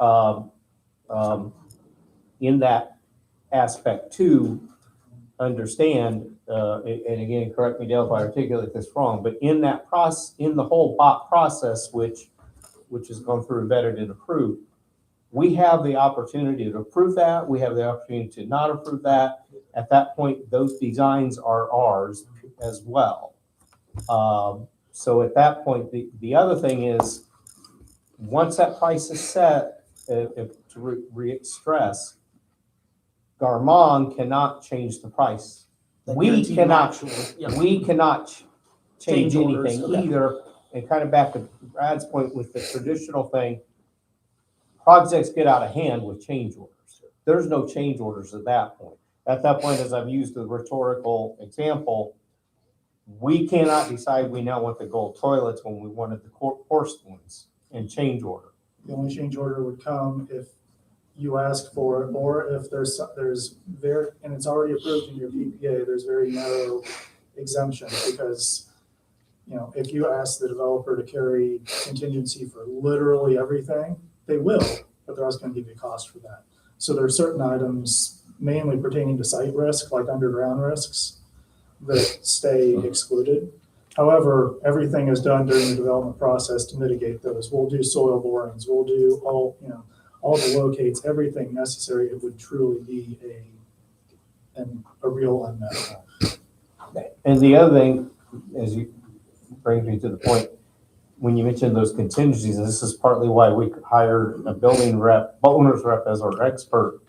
in that aspect too, understand, and again, correct me, Dale, if I articulate this wrong, but in that process, in the whole BOT process, which has gone through, vetted and approved, we have the opportunity to approve that. We have the opportunity to not approve that. At that point, those designs are ours as well. So at that point, the other thing is, once that price is set, to re-stress, Garmong cannot change the price. That We guaranteed cannot, actual, yeah. we cannot change Change orders, anything okay. either. And kind of back to Brad's point with the traditional thing, projects get out of hand with change orders. There's no change orders at that point. At that point, as I've used the rhetorical example, we cannot decide we now want the gold toilets when we wanted the porcelains in change order. The only change order would come if you ask for it, or if there's very, and it's already approved in your PPA, there's very narrow exemptions, because, you know, if you ask the developer to carry contingency for literally everything, they will, but they're also gonna give you a cost for that. So there are certain items, mainly pertaining to site risk, like underground risks, that stay excluded. However, everything is done during the development process to mitigate those. We'll do soil borings, we'll do all the locates, everything necessary. It would truly be a real unknown. And the other thing, as you bring me to the point, when you mentioned those contingencies, and this is partly why we hired a building rep, owner's rep as our expert.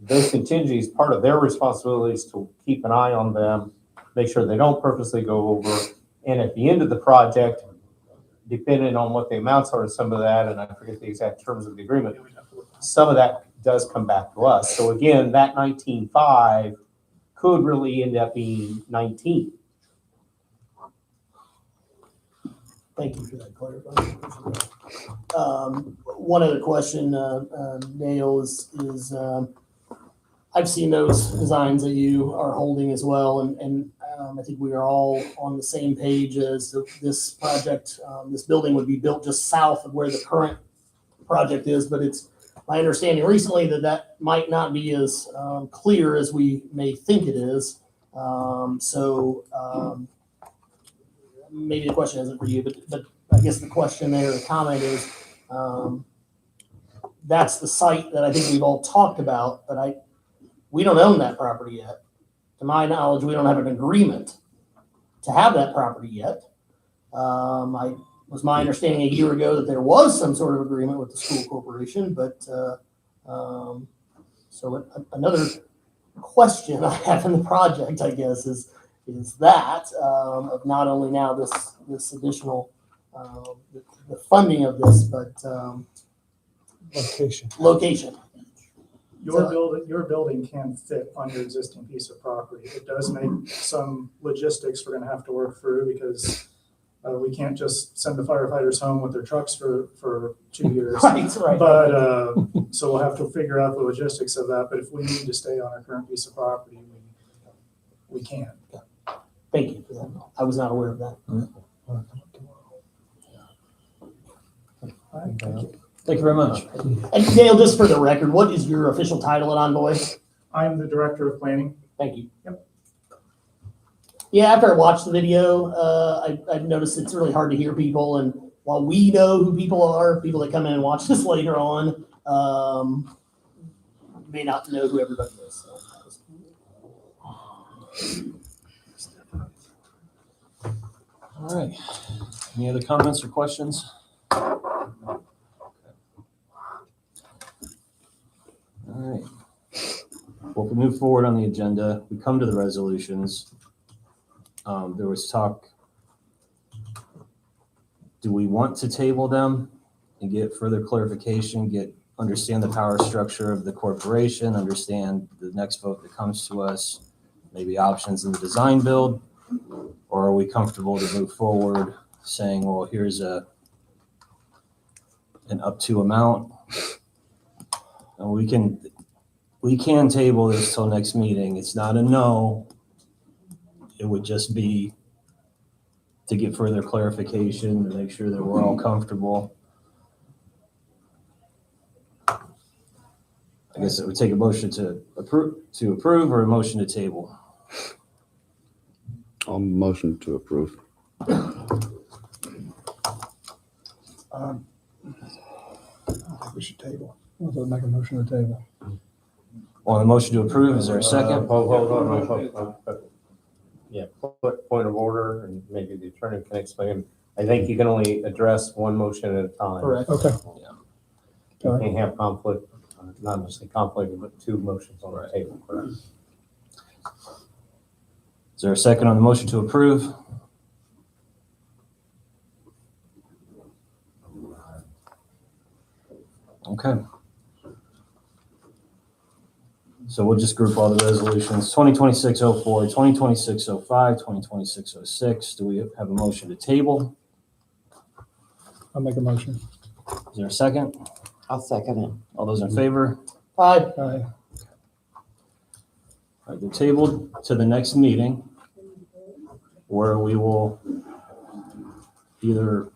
Those contingencies, part of their responsibility is to keep an eye on them, make sure they don't purposely go over. And at the end of the project, depending on what the amounts are of some of that, and I forget the exact terms of the agreement, some of that does come back to us. So again, that 19.5 could really end up being 19. Thank you for that clarification. One other question, Dale, is I've seen those designs that you are holding as well, and I think we are all on the same page as this project. This building would be built just south of where the current project is, but it's my understanding recently that might not be as clear as we may think it is. Maybe the question isn't for you, but I guess the question there, the comment is, that's the site that I think we've all talked about, but we don't own that property yet. To my knowledge, we don't have an agreement to have that property yet. Was my understanding a year ago that there was some sort of agreement with the school corporation, but so another question I have in the project, I guess, is that of not only now this additional the funding of this, but location. Your building can fit on your existing piece of property. It does make some logistics we're gonna have to work through, because we can't just send the firefighters home with their trucks for 2 years. Right. But so we'll have to figure out the logistics of that. But if we need to stay on our current piece of property, we can. Thank you for that. I was not aware of that. Thank you very much. And Dale, just for the record, what is your official title at Envoy? I'm the director of planning. Thank you. Yep. Yeah, after I watched the video, I've noticed it's really hard to hear people. And while we know who people are, people that come in and watch this later on may not know who everybody is. So. All right. Any other comments or questions? All right. Well, if we move forward on the agenda, we come to the resolutions. There was talk, do we want to table them and get further clarification, understand the power structure of the corporation, understand the next vote that comes to us, maybe options in the design build? Or are we comfortable to move forward saying, well, here's an up to amount? And we can table this till next meeting. It's not a no. It would just be to get further clarification to make sure that we're all comfortable. I guess it would take a motion to approve or a motion to table. I'll motion to approve. I think we should table. We'll make a motion to table. On the motion to approve, is there a second? Hold on. Yeah, point of order, and maybe the attorney can explain. I think you can only address one motion at a time. Correct. Okay. You can't have conflict. not necessarily conflicting, but two motions on the table, correct? Is there a second on the motion to approve? Okay. So we'll just group all the resolutions, 2026-04, 2026-05, 2026-06. Do we have a motion to table? I'll make a motion. Is there a second? I'll second it. All those in favor? Aye. Aye. All right, they're tabled to the next meeting where we will either,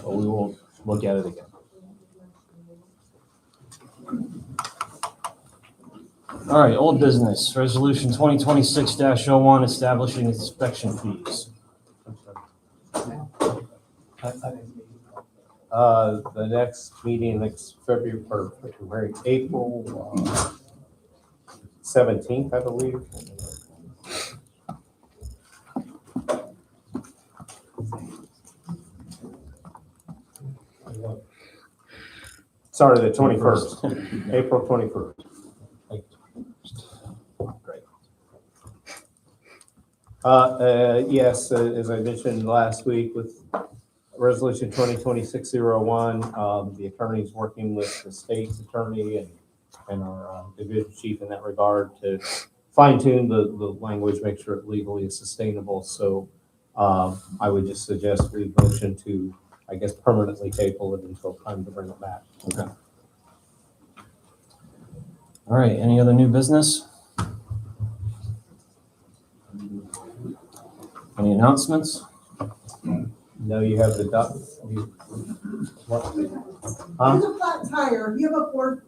or we will look at it again. All right, old business, resolution 2026-01, establishing inspection fees. The next meeting, next February, April 17th, I believe. Sorry, the 21st, April 21st. Great. Yes, as I mentioned last week with Resolution 2026-01, the attorney's working with the state's attorney and our division chief in that regard to fine tune the language, make sure it legally is sustainable. So I would just suggest we motion to, I guess, permanently table it until time to bring it back. Okay. All right, any other new business? Any announcements? No, you have the duck. Huh? There's a flat tire. You have a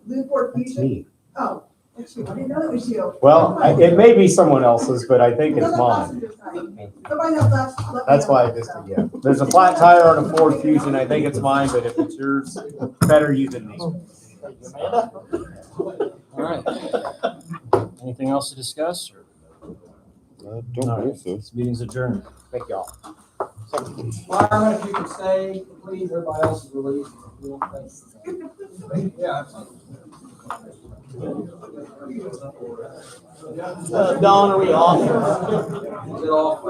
new Ford That's Fusion? me. Oh, that's you. I didn't know it was you. Well, it may be someone else's, but I think it's Another mine. passenger side. Somebody else left. let me That's know. why I just, yeah. There's a flat tire on a Ford Fusion. I think it's mine, but if it's yours, better you than me. All right. Anything else to discuss? Or I don't believe so. this meeting's adjourned. Thank y'all. Myron, if you could stay, please, everybody else is released. Yeah. Don, are we off? Is it off?